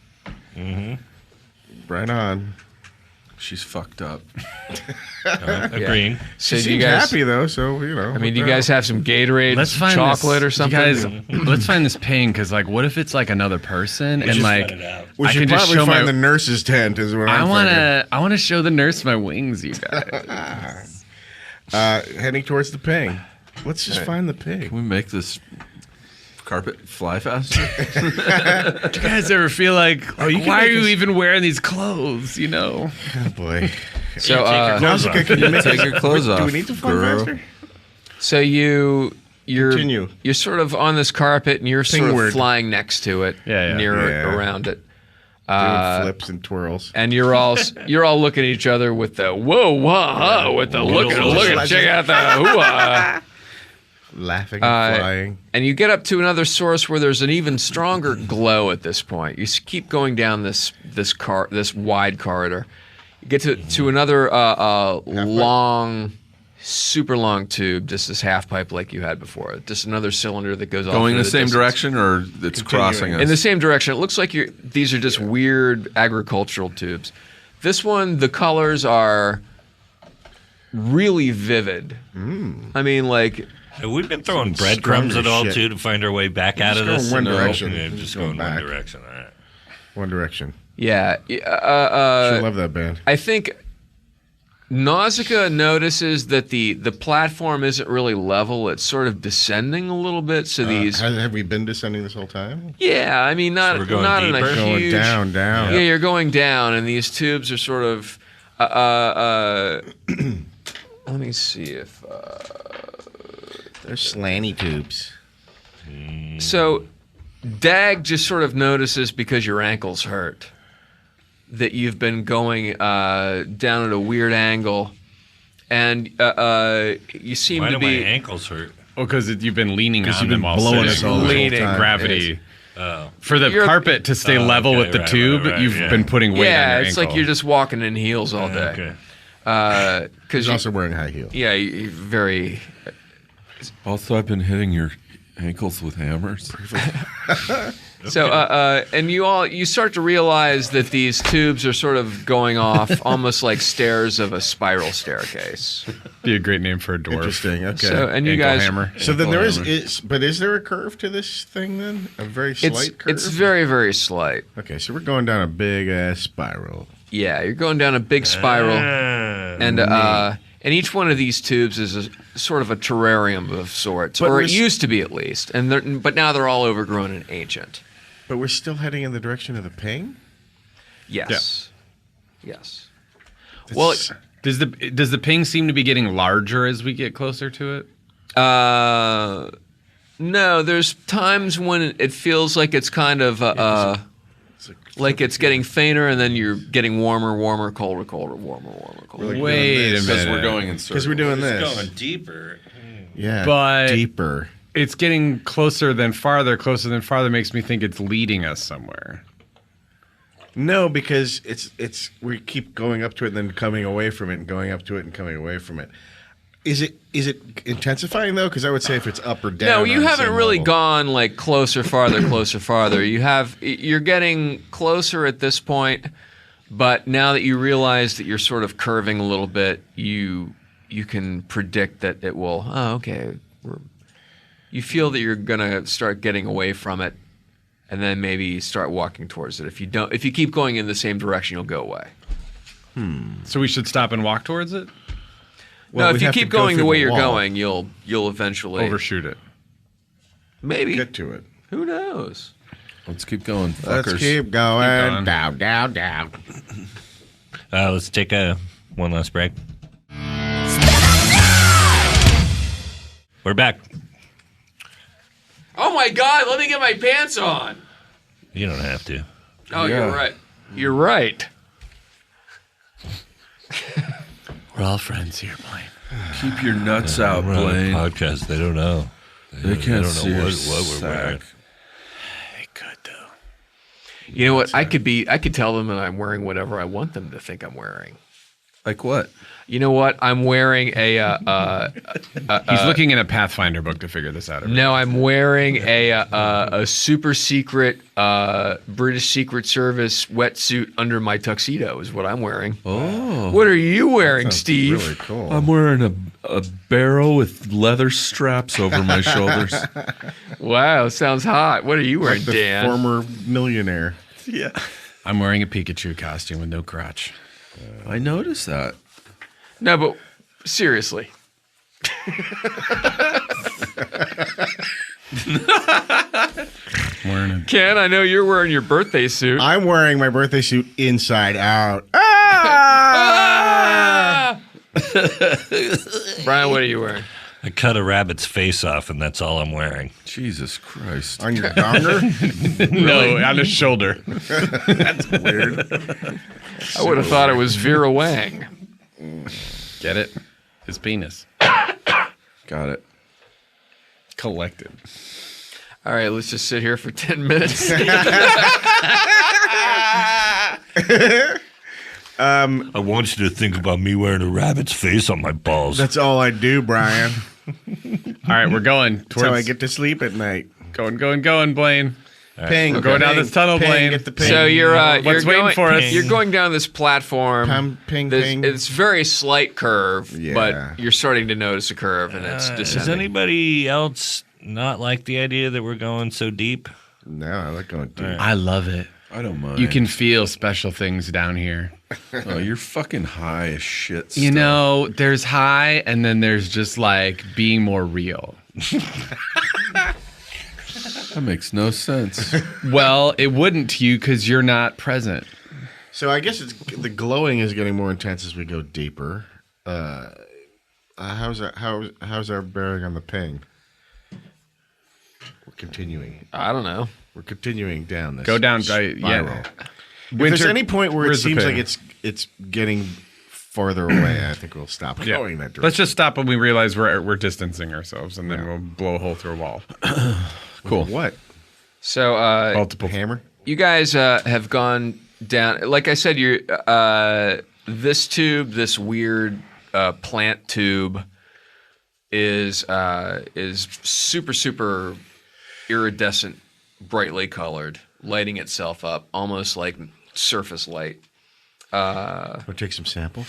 Right on. She's fucked up. Agreeing. So She do you seems guys? happy though, so you know. I mean, do you guys have some Gatorade, Let's find chocolate, this, or something? You guys, let's find this ping because like, what if it's like another person and like We I should can just probably show find my. the nurse's tent. Is what I'm I want to show the nurse my wings, you guys. thinking. Heading towards the ping. Let's just find the ping. Can we make this carpet fly faster? Do you guys ever feel like, you can why are make you us- even wearing these clothes? You know. Oh boy. So Nausicaa, can you make Take your clothes off. Do we need to fly girl. faster? so you're Continue. You're sort of on this carpet, and you're sort of Pingward. flying next to it, Yeah. near it, Yeah. around it. Doing flips and twirls. And you're all looking at each other with the whoa, with the look check out the hoo-ah. Laughing and flying. And you get up to another source where there's an even stronger glow at this point. You keep going down this wide corridor. You get to another long super long tube, just this half pipe like you had before. Just another cylinder that goes off Going in into the same distance. direction, or it's crossing us? In the same direction. It looks like these are just weird agricultural tubes. This one, the colors are really vivid. I mean, like... Have we been throwing breadcrumbs at all, shit. too, to find our way back out of going this? one direction. Yeah, just going one direction. All right. One Direction. Yeah. I love that band. I think Nausicaa notices that the platform isn't really level. It's sort of descending a little bit. So these... Have we been descending this whole time? Yeah, I mean, not, So we're going not in a deeper? Going huge... down. Yeah, you're going down, and these tubes are sort of... let me see if... They're slanty tubes. So, Dag just sort of notices because your ankle's hurt that you've been going down at a weird angle, and you seem Why to do my be ankles hurt? Oh, because you've been leaning on you've them been all blowing sitting. us all the whole leaning. time. Gravity. Oh. For the You're- carpet to stay level okay, with the right, tube, right, you've yeah. been putting weight on Yeah, your it's ankle. like you're just walking in heels all day. Okay. Because He's also wearing high heels. yeah, you're very. Also, I've been hitting your ankles with hammers. So, and you start to realize that these tubes are sort of going off almost like stairs of a spiral staircase. Be a great name for a dwarf. Interesting. Okay. So, and you Ankle guys, hammer. So then Ankle there hammer. is there a curve to this thing then? A very slight curve? it's very, very slight. Okay, so we're going down a big ass spiral. Yeah, you're going down a big spiral, and each one of these tubes is a sort of a terrarium of sorts, But or we're it used to be at least. But now they're all overgrown and ancient. But we're still heading in the direction of the ping? Yes. Yes. Well, Does the ping seem to be getting larger as we get closer to it? no, there's times when it feels like it's kind of like it's getting fainter, and then you're getting warmer, colder, warmer, colder. Wait a Because minute. we're going in circles. Because we're doing this. Going deeper. Yeah, But- deeper. It's getting closer than farther. Closer than farther makes me think it's leading us somewhere. No, because it's we keep going up to it and then coming away from it and going up to it and coming away from it. Is it intensifying though? Because I would say if it's up or down. No, you on the haven't same really level. gone like closer, farther, closer, farther. You're getting closer at this point, but now that you realize that you're sort of curving a little bit, you can predict that it will. Oh, okay. You feel that you're gonna start getting away from it, and then maybe start walking towards it. If you keep going in the same direction, you'll go away. So we should stop and walk towards it? Well, no, we'd if you have to keep go going the through way the you're wall. going, you'll eventually Overshoot it. maybe. Get to it. Who knows? Let's keep going, fuckers. Let's keep going. going. Down. Let's take one last break. We're back. Oh my God! Let me get my pants on. You don't have to. Oh, Yeah. you're right. You're right. We're all friends here, Blaine. Keep your nuts out, We're on a Blaine. podcast. They don't know. They can't don't see know your what we're wearing. sack. They could though. You know what? I could tell them that I'm wearing whatever I want them to think I'm wearing. Like what? You know what? I'm wearing a. He's looking in a Pathfinder book to figure this out. No, I'm wearing a super secret British Secret Service wetsuit under my tuxedo. Is what I'm wearing. Oh. What are you wearing, Steve? Really cool. I'm wearing a barrel with leather straps over my shoulders. Wow, sounds hot. What are you wearing, Like the Dan? former millionaire. Yeah. I'm wearing a Pikachu costume with no crotch. I noticed that. No, but seriously. Wearing a Ken, I know you're wearing your birthday suit. I'm wearing my birthday suit inside out. Ah! Brian, what are you wearing? I cut a rabbit's face off, and that's all I'm wearing. Jesus Christ. On your donger? no on his shoulder. That's weird. I would have thought it was Vera Wang. Get it? His penis. Got it. Collected. All right, let's just sit here for 10 minutes. I want you to think about me wearing a rabbit's face on my balls. That's all I do, Brian. All right, we're going. That's how I get to sleep at night. Going, Blaine. Ping. We're going down this tunnel, Blaine. Get the ping. So you're What's waiting for us? You're going down this platform. Ping. It's very slight curve, Yeah. but you're starting to notice a curve, and it's Does descending. anybody else not like the idea that we're going so deep? No, I like going deep. I love it. I don't mind. You can feel special things down here. Oh, you're fucking high as shit. You know, there's high, and then there's just like being more real. That makes no sense. Well, it wouldn't to you because you're not present. So I guess the glowing is getting more intense as we go deeper. How's our bearing on the ping? We're continuing. I don't know. We're continuing down this. Go down, spiral. yeah. If there's Winter- any point where it where's the seems ping? like it's getting farther away, I think we'll stop going that direction. Let's just stop when we realize we're distancing ourselves, and then we'll blow a hole through a wall. Cool. What? So Multiple Hammer? you guys have gone down. Like I said, you're this tube, this weird plant tube, is super iridescent, brightly colored, lighting itself up, almost like surface light. We'll take some samples.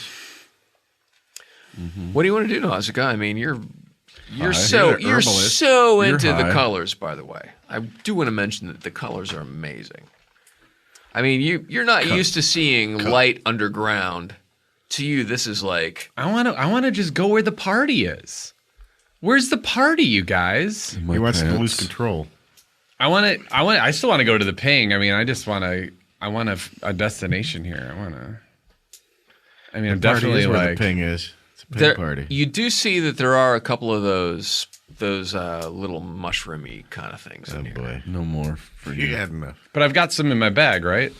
What do you want to do, Nausicaa? I mean, you're You're so the herbalist. into You're the high. colors. By the way, I do want to mention that the colors are amazing. I mean, you're not used to seeing light underground. To you, this is like I want to just go where the party is. Where's the party, you guys? He wants to lose control. I still want to go to the ping. I mean, I want a destination here. I'm The party definitely is where like the ping is. It's a ping there, party. you do see that there are a couple of those little mushroomy kind of things in here. Boy, No more for you. you had enough. But I've got some in my bag, right?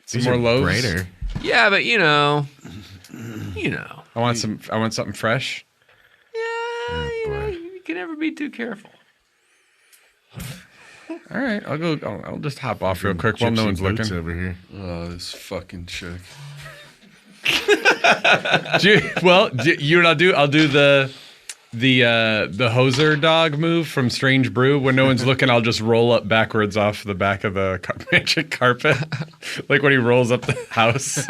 Some These more are loaves. brighter. Yeah, but you know. I want something fresh. You can never be too careful. All right, I'll go. I'll just hop off real quick while no Gypsy one's boots looking. over here. Oh, this fucking chick. You know what I'll do? I'll do the hoser dog move from Strange Brew. When no one's looking, I'll just roll up backwards off the back of the magic carpet, like when he rolls up the house.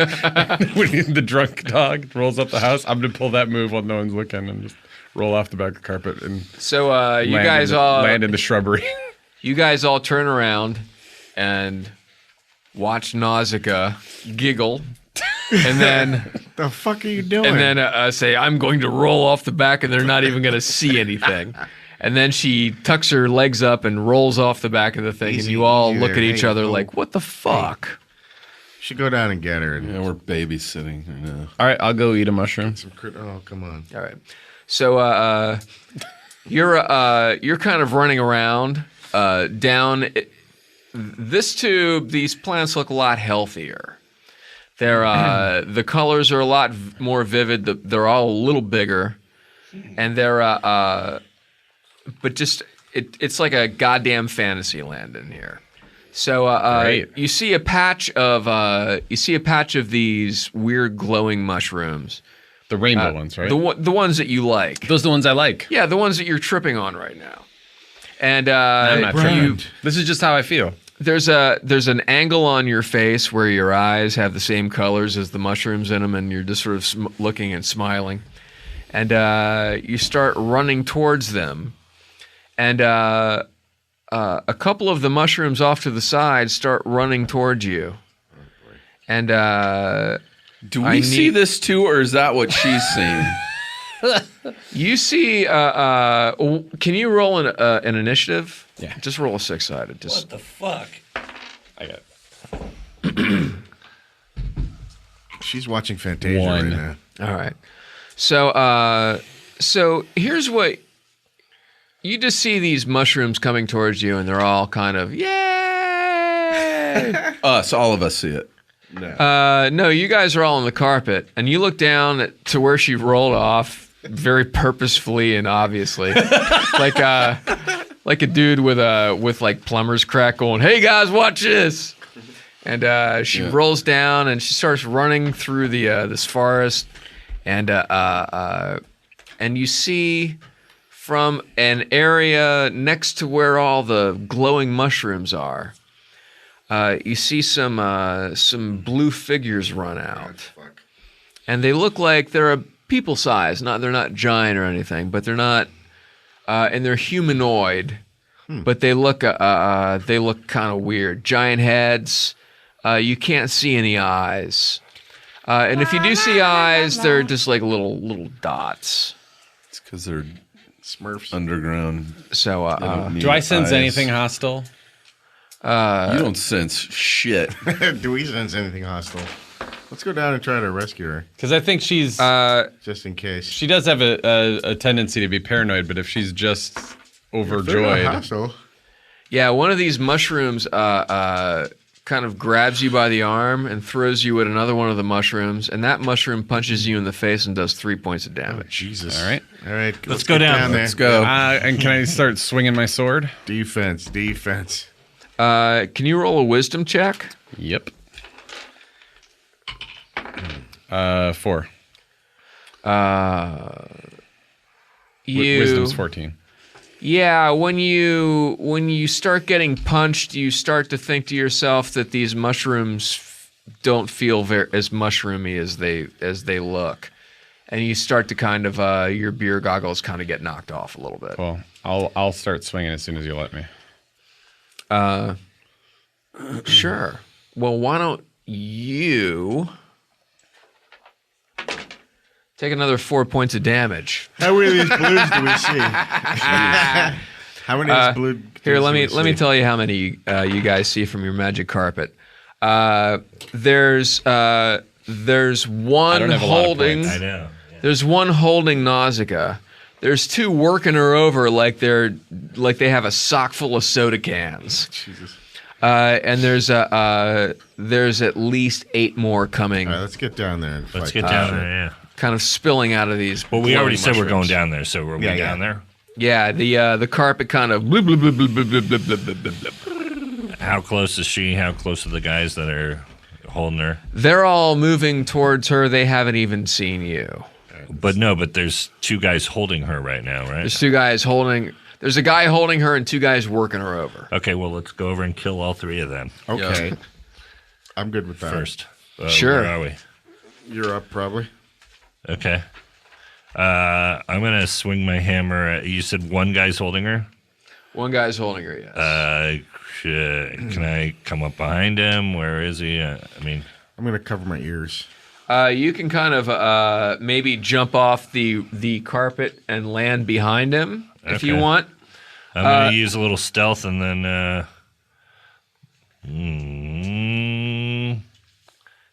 When the drunk dog rolls up the house, I'm gonna pull that move while no one's looking and just roll off the back of the carpet and So you land guys in the, all land in the shrubbery. You guys all turn around and watch Nausicaa giggle, and then The fuck are you doing? and then say, "I'm going to roll off the back," and they're not even going to see anything. And then she tucks her legs up and rolls off the back of the thing, and Easy, you all easy look at there. each Hey, other oh. like, "What the fuck?" should go down and get her. And Yeah, we're babysitting her now. All right, I'll go eat a mushroom. Oh, come on. All right. So you're kind of running around down this tube. These plants look a lot healthier. They're the colors are a lot more vivid. They're all a little bigger, and they're but just it's like a goddamn fantasy land in here. So Great. you see a patch of these weird glowing mushrooms. The rainbow ones, right? The ones that you like. Those are the ones I like. Yeah, the ones that you're tripping on right now. And I'm not tripping. This is just how I feel. there's an angle on your face where your eyes have the same colors as the mushrooms in them, and you're just sort of looking and smiling. And you start running towards them, and a couple of the mushrooms off to the side start running towards you. And Do we see this too, or is that what she's seeing? you see, can you roll an initiative? Yeah. Just roll a 6-sided. Just What the fuck? I got She's watching Fantasia One. right now. all right. So here's what you just see: these mushrooms coming towards you, and they're all kind of yay. Us, all of us see it. No, you guys are all on the carpet, and you look down to where she rolled off, very purposefully and obviously, like a dude with like plumber's crack going, "Hey guys, watch this!" And she rolls down and she starts running through the this forest, and you see from an area next to where all the glowing mushrooms are, you see some blue figures run out, and they look like they're a people size. They're not giant or anything, but they're not, and they're humanoid. But they look kind of weird. Giant heads. You can't see any eyes. And if you do see eyes, they're just like little dots. It's because they're Smurfs underground. So, do I sense anything hostile? You don't sense shit. Do we sense anything hostile? Let's go down and try to rescue her. Because I think she's just in case. She does have a tendency to be paranoid, but if she's just overjoyed, hostile. Yeah, one of these mushrooms kind of grabs you by the arm and throws you at another one of the mushrooms, and that mushroom punches you in the face and does 3 points of damage. Oh, Jesus. All right. Let's go down there. Let's go. And can I start swinging my sword? Defense. Can you roll a wisdom check? Yep. 4. Wisdom's 14. Yeah, when you start getting punched, you start to think to yourself that these mushrooms don't feel as mushroomy as they look, and you start to kind of your beer goggles kind of get knocked off a little bit. Well, I'll start swinging as soon as you let me. Sure. Well, why don't you take another 4 points of damage? How many of these blues do we see? How many of these blue? Here, let me tell you how many you guys see from your magic carpet. There's one holding. I know. There's one holding Nausicaa. There's 2 working her over like they have a sock full of soda cans. Jesus. And there's at least 8 more coming. All right, let's get down there. And Let's fight. get down there. Yeah. Kind of spilling out of these. Well, we already glowing said we're going mushrooms. down there, so we're down there. Yeah, the carpet kind of. Blub, blub, blub, blub, blub, blub, blub, blub, blub, blub. How close is she? How close are the guys that are holding her? They're all moving towards her. They haven't even seen you. But there's 2 guys holding her right now, right? There's 2 guys holding. There's a guy holding her and 2 guys working her over. Okay, well, let's go over and kill all 3 of them. Okay. Yeah. I'm good with that. First. Sure. Where are we? You're up, probably. Okay. I'm going to swing my hammer at, you said 1 guy's holding her? One guy's holding her, yes. Can I come up behind him? Where is he? I mean... I'm going to cover my ears. You can kind of maybe jump off the carpet and land behind him if you Okay. want. I'm going to use a little stealth and then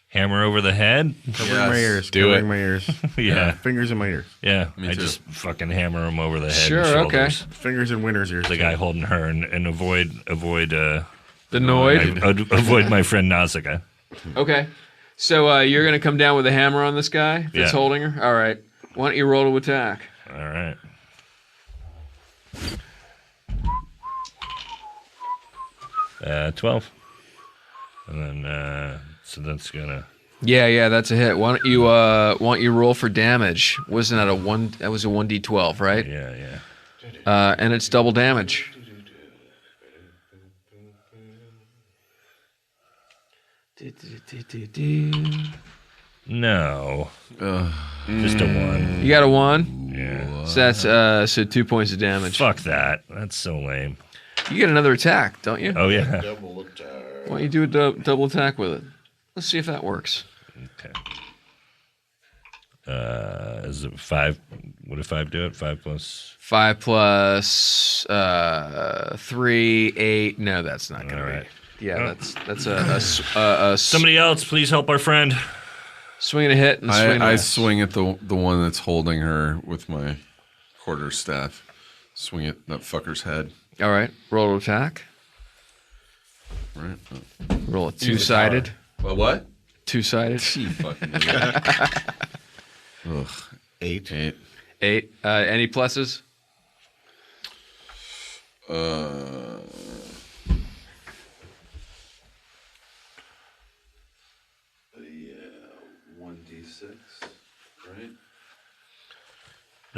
hammer over the head. Covering my ears. do Covering it. my ears. Yeah. Fingers in my ears. Yeah. Me I too. just fucking hammer him over the head Sure, and okay. shoulders. Fingers in winner's ears. The guy holding her and avoid The Noid. avoid my friend Nausicaa. Okay. So you're going to come down with a hammer on this guy that's Yeah. holding her? All right. Why don't you roll to attack? All right. Uh, 12. And then, so that's gonna. Yeah, that's a hit. Why don't you roll for damage? Wasn't that that was a 1d12, right? Yeah. And it's double damage. No. Just a 1. You got a 1? Yeah. So that's so 2 points of damage. Fuck that. That's so lame. You get another attack, don't you? Oh, yeah. Why don't you do a double attack with it? Let's see if that works. Okay. Is it 5? What did 5 do it? 5 plus. 5 plus 3, 8. No, that's not going All to right. be. Yeah, that's a Somebody else, please help our friend. swing and a hit and swing. I swing at the one that's holding her with my quarterstaff. Swing at that fucker's head. All right, roll to attack. Right. Roll a 2-sided. What? 2-sided. You fucking idiot. Ugh. 8. 8. Any pluses?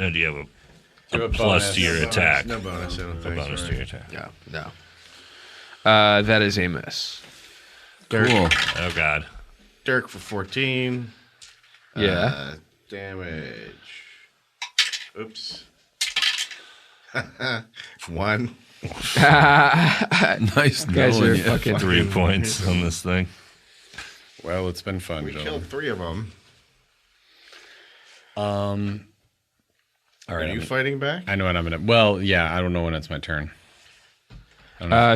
No, do you have a Do a plus bonus. to your attack? No bonus, I don't A think. bonus to your attack. No. That is a miss. Cool. Oh God. Dirk for 14. Yeah. Damage. Oops. 1. Nice Guys knowing are you. fucking 3 points on this thing. Well, it's been fun, We gentlemen. killed 3 of them. All Are right. you fighting back? I know what I'm gonna. Well, yeah. I don't know when it's my turn.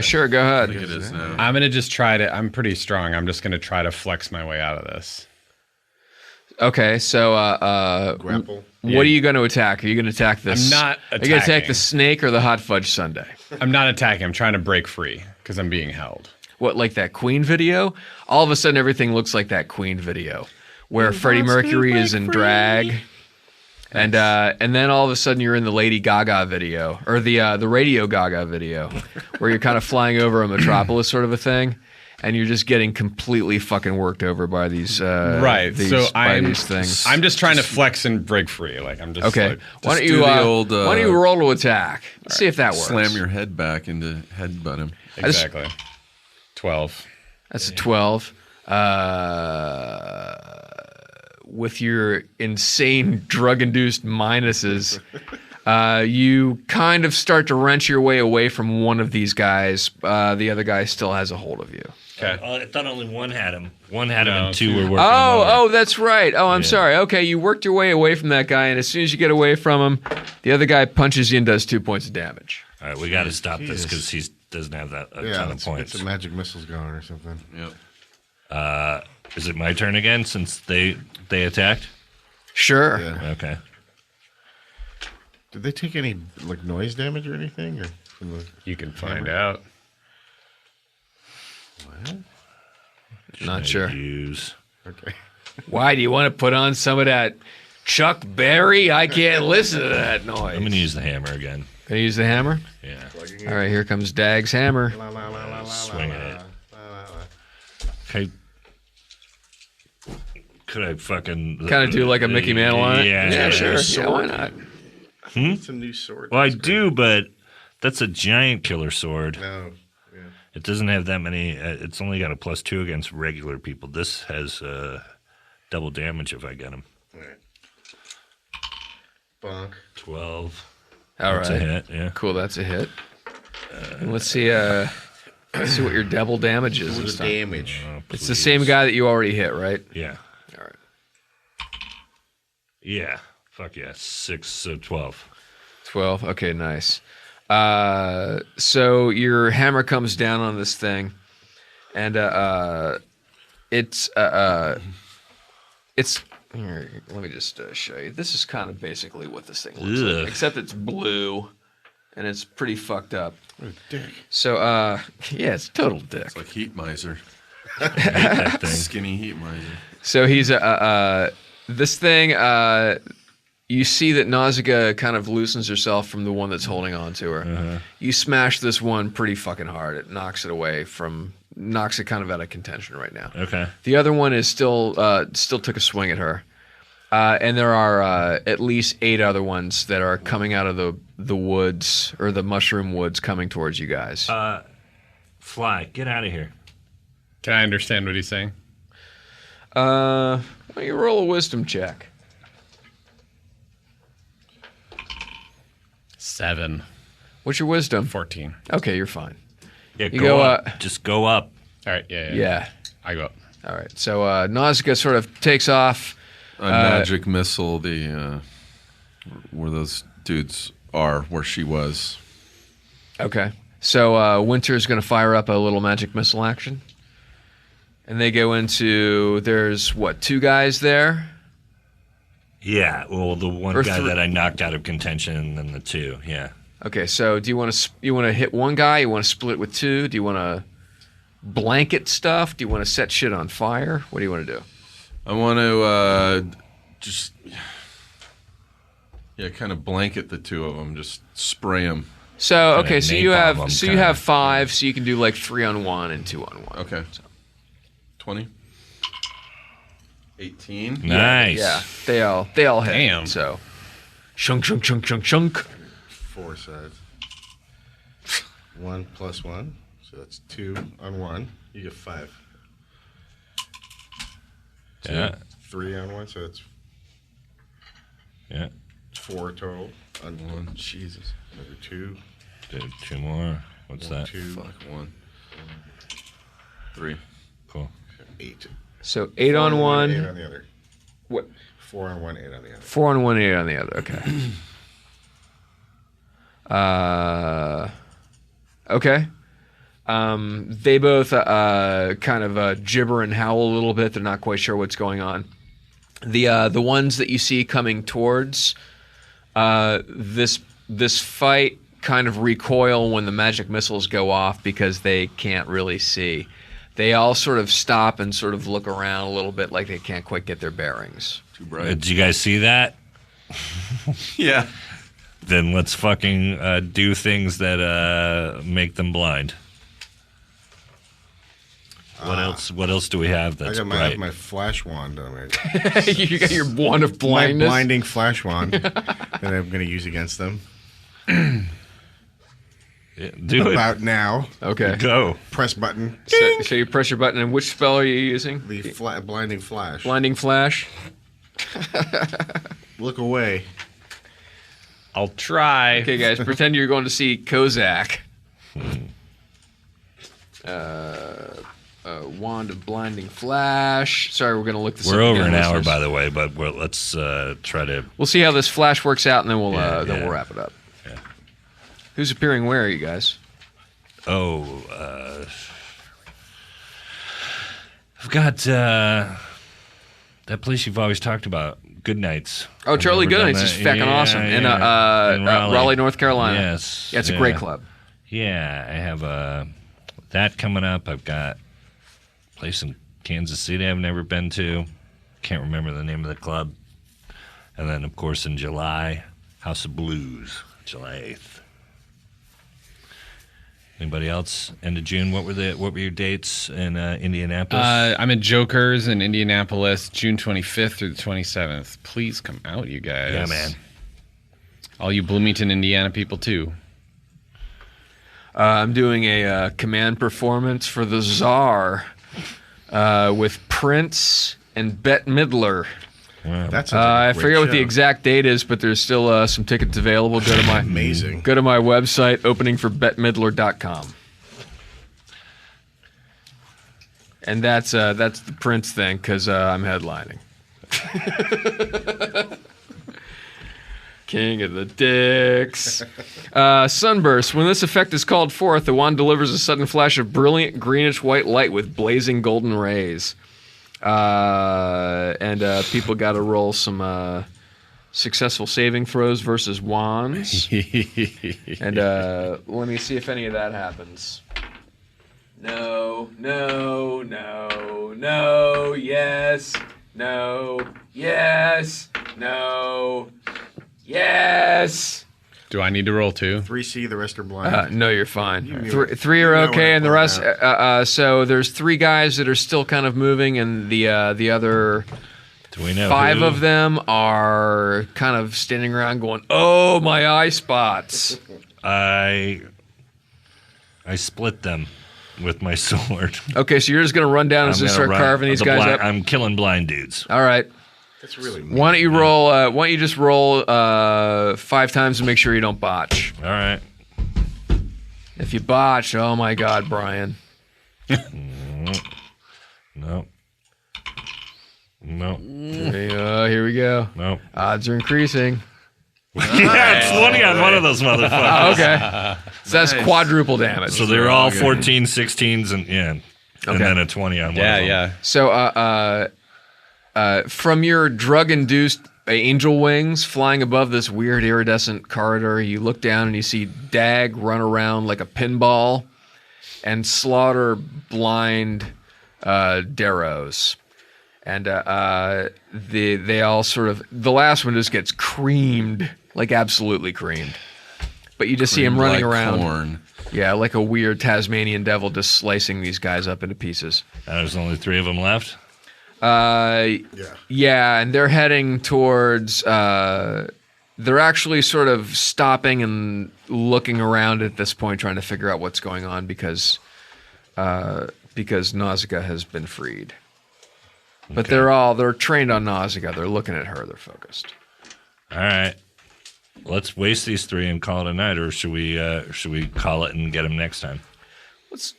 Sure, go I think ahead. it is now. I'm gonna just try to. I'm pretty strong. I'm just gonna try to flex my way out of this. Okay, so Grapple. what are you going to attack? Are you going to attack this? I'm not Are you going to attack attacking. the snake or the hot fudge sundae? I'm not attacking. I'm trying to break free because I'm being held. What, like that Queen video? All of a sudden, everything looks like that Queen video where Freddie Mercury is in drag, and then all of a sudden you're in the Lady Gaga video or the Radio Gaga video, where you're kind of flying over a metropolis, sort of a thing, and you're just getting completely fucking worked over by these Right. These, So by I'm these things. I'm just trying to flex and break free. Like I'm just Okay, like, why just don't do you the old, why don't you roll to attack? Let's see if that works. Slam your head back into headbutt him. exactly 12. That's a 12. With your insane drug-induced minuses, you kind of start to wrench your way away from one of these guys. The other guy still has a hold of you. Okay. I thought only one had him. One had him No, and 2 two. were working. him over. Oh, that's right. Oh, I'm sorry. Okay, you worked your way away from that guy, and as soon as you get away from him, the other guy punches you and does 2 points of damage. All right, we got to stop this Jesus. because he doesn't have that a Yeah, ton of let's points. get the magic missiles going or something. Yep. Is it my turn again since they attacked? Sure. Yeah. Okay. Did they take any like noise damage or anything? Or from the You can find out. Not sure. Use. Okay. Why do you want to put on some of that Chuck Berry? I can't listen to that noise. I'm going to use the hammer again. Gonna use the hammer? Yeah. All right, here comes Dag's hammer. Swing it. Okay. Could I fucking Kind of do like a Mickey Mantle on it? Yeah, sure. sword. Yeah, why not? Some new sword. Well, I That's do, but that's a giant killer sword. great. No. Yeah. It doesn't have that many. It's only got a +2 against regular people. This has double damage if I get him. All right. Bonk. 12. All That's right. a hit. Yeah. Cool, that's a hit. And let's see what your double damage is this time. Damage. It's the same guy that you already hit, right? Yeah. All right. Yeah. Fuck yeah. 6, so 12. 12. Okay, nice. So your hammer comes down on this thing, and it's here, let me just show you. This is kind of basically what this thing looks Ugh. like, except it's blue, and it's pretty fucked up. What a dick. So yeah, it's a total dick. It's like Heat Miser. That thing. Skinny Heat Miser. So he's this thing. You see that Nausicaa kind of loosens herself from the one that's holding on to her. You smash this one pretty fucking hard. It knocks it away knocks it kind of out of contention right now. Okay. The other one is still took a swing at her, and there are at least 8 other ones that are coming out of the woods or the mushroom woods coming towards you guys. Fly, get out of here. Can I understand what he's saying? Why don't you roll a wisdom check? 7. What's your wisdom? 14. Okay, you're fine. Yeah, You go go, up. Just go up. All right. Yeah. Yeah. I go up. All right. So Nausicaa sort of takes off. A magic missile, where those dudes are, where she was. Okay. So Winter's going to fire up a little magic missile action. And they go into, there's, 2 guys there? Yeah, well, the one Or guy three- that I knocked out of contention and then the 2, yeah. Okay, so do you want to hit one guy? You want to split with 2? Do you want to blanket stuff? Do you want to set shit on fire? What do you want to do? I want to just, kind of blanket the 2 of them. Just spray them. So Kinda okay, so you napalm have 'em, you kinda. have 5, so you can do like 3-on-1 and 2-on-1. Okay. 20. 18. Nice. Yeah, they all hit. Damn. So Shunk, shunk, shunk, shunk, shunk. 4 sides. 1 plus 1. So that's 2 on 1. You get 5. Yeah. 3 on 1, so it's Yeah. 4 total on 1. Jesus. Another 2. Did 2 more. What's 1, that? 2. Fuck, 1. 3. Cool. 8. So 8 on 8 one. on the other. What? 4 on 1, 8 on the other. 4 on one, 8 on the other. Okay. Okay. They both kind of gibber and howl a little bit. They're not quite sure what's going on. The ones that you see coming towards this fight kind of recoil when the magic missiles go off because they can't really see. They all sort of stop and sort of look around a little bit like they can't quite get their bearings. Too bright. Did you guys see that? Yeah. Then let's fucking do things that make them blind. What else? What else do we have that's I got bright? my flash wand on right. You got your wand of blindness. My blinding flash wand that I'm going to use against them. Yeah, do it. About now. Okay. Go. Press button. So you press your button, and which spell are you using? The blinding flash. Blinding flash. Look away. I'll try. Okay, guys, pretend you're going to see Kozak. Wand of blinding flash. Sorry, we're going to look this up. We're over again, an hour, listeners. by the way, but let's try to. We'll see how this flash works out, and then we'll Yeah, we'll wrap it up. Yeah. Who's appearing where, you guys? Oh, I've got that place you've always talked about, Good Nights. Oh, Charlie I've never Goodnights is done that. feckin' awesome in Yeah, in Raleigh, North Carolina. Yes, Yeah, it's a great club. Yeah, I have that coming up. I've got a place in Kansas City I've never been to. Can't remember the name of the club. And then, of course, in July, House of Blues, July 8th. Anybody else? End of June. What were your dates in Indianapolis? I'm at Jokers in Indianapolis, June 25th through the 27th. Please come out, you guys. Yeah, man. All you Bloomington, Indiana people, too. I'm doing a command performance for the Czar with Prince and Bette Midler. Wow. That's I forget what the exact date is, but there's still some tickets available. Go to my Amazing. Go to my website, openingforbettemidler.com. And that's the Prince thing because I'm headlining. King of the Dicks. Sunburst. When this effect is called forth, the wand delivers a sudden flash of brilliant greenish-white light with blazing golden rays. And people got to roll some successful saving throws versus wands. And let me see if any of that happens. No, yes, no, yes, no, yes. Do I need to roll, too? 3C, the rest are blind. No, you're fine. knew it. Three You are know okay, what and the I'm rest. talking So there's 3 guys that are still kind of moving, and the other Do we know 5 who? of them are kind of standing around going, "Oh, my eye spots." I split them with my sword. Okay, so you're just gonna run down and just start carving these guys up. I'm killing blind dudes. All right. That's really mean. Why don't you roll? Why don't you just roll 5 times and make sure you don't botch? All right. If you botch, oh my God, Brian. No. Here we go. No. Odds are increasing. Yeah, it's 20 on one of those motherfuckers. Oh, okay. So that's quadruple damage. So they're all 14, 16s, and then a 20 on one of them. Yeah. So from your drug-induced angel wings flying above this weird iridescent corridor, you look down and you see Dag run around like a pinball and slaughter blind Darrows. And they all sort of... The last one just gets creamed, like absolutely creamed. But you just see him running around. Corn. Yeah, like a weird Tasmanian devil just slicing these guys up into pieces. There's only 3 of them left? Yeah, and they're heading towards they're actually sort of stopping and looking around at this point, trying to figure out what's going on because Nausicaa has been freed. But they're trained on Nausicaa. They're looking at her. They're focused. All right. Let's waste these 3 and call it a night, or should we call it and get them next time? Let's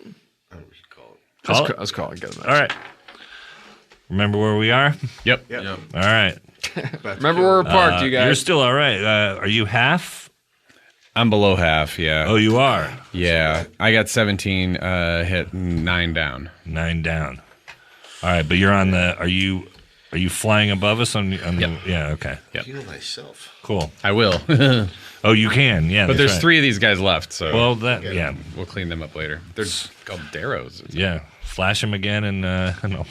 Call it? Let's call it. Get them. All right. Remember where we are? Yep. All right. Remember where we're parked, you guys. You're still all right. Are you half? I'm below half, yeah. Oh, you are? Yeah. I got 17 hit, 9 down. 9 down. All right, but you're on the. Are you flying above us on the? Yeah. Okay. Yep. Heal thyself. Cool. I will. Oh, you can. Yeah. But that's there's right. 3 of these guys left, so Well, yeah. we'll clean them up later. They're called Darrows. Yeah. Flash them again, and no,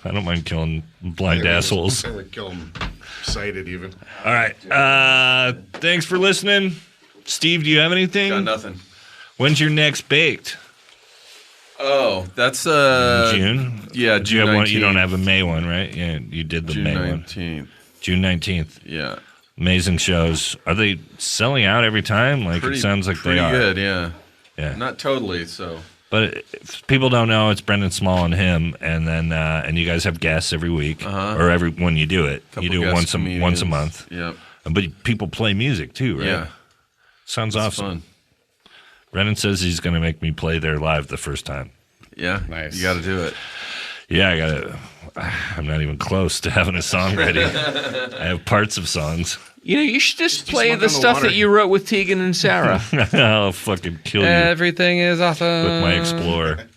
I don't mind killing blind assholes. I would kill him sighted even. All right. Thanks for listening. Steve, do you have anything? Got nothing. When's your next baked? Oh, that's June? Yeah, Do you June have one? You 19th. don't have a May one, right? Yeah, you did the June May one. 19th. June 19th. Yeah. Amazing shows. Are they selling out every time? Like it sounds like they are. Pretty good, yeah. Yeah. Not totally, so. But if people don't know, it's Brendan Small and him, and then and you guys have guests every week or every when you do it. Couple You do it guest once a comedians. month. Yep. But people play music too, right? Yeah. Sounds It's awesome. fun. Brendan says he's going to make me play there live the first time. Yeah. Nice. You got to do it. Yeah, I got to. I'm not even close to having a song ready. I have parts of songs. You know, you should just play smoke the on the stuff water. that you wrote with Tegan and Sarah. I'll fucking kill you Everything is awesome. with my Explorer.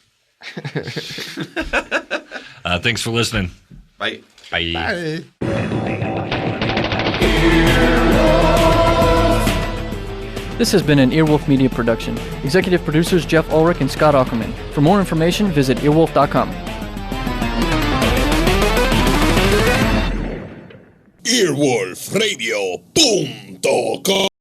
Thanks for listening. Bye. Bye. This has been an Earwolf Media production. Executive producers Jeff Ulrich and Scott Ackerman. For more information, visit earwolf.com. Earwolfradio.com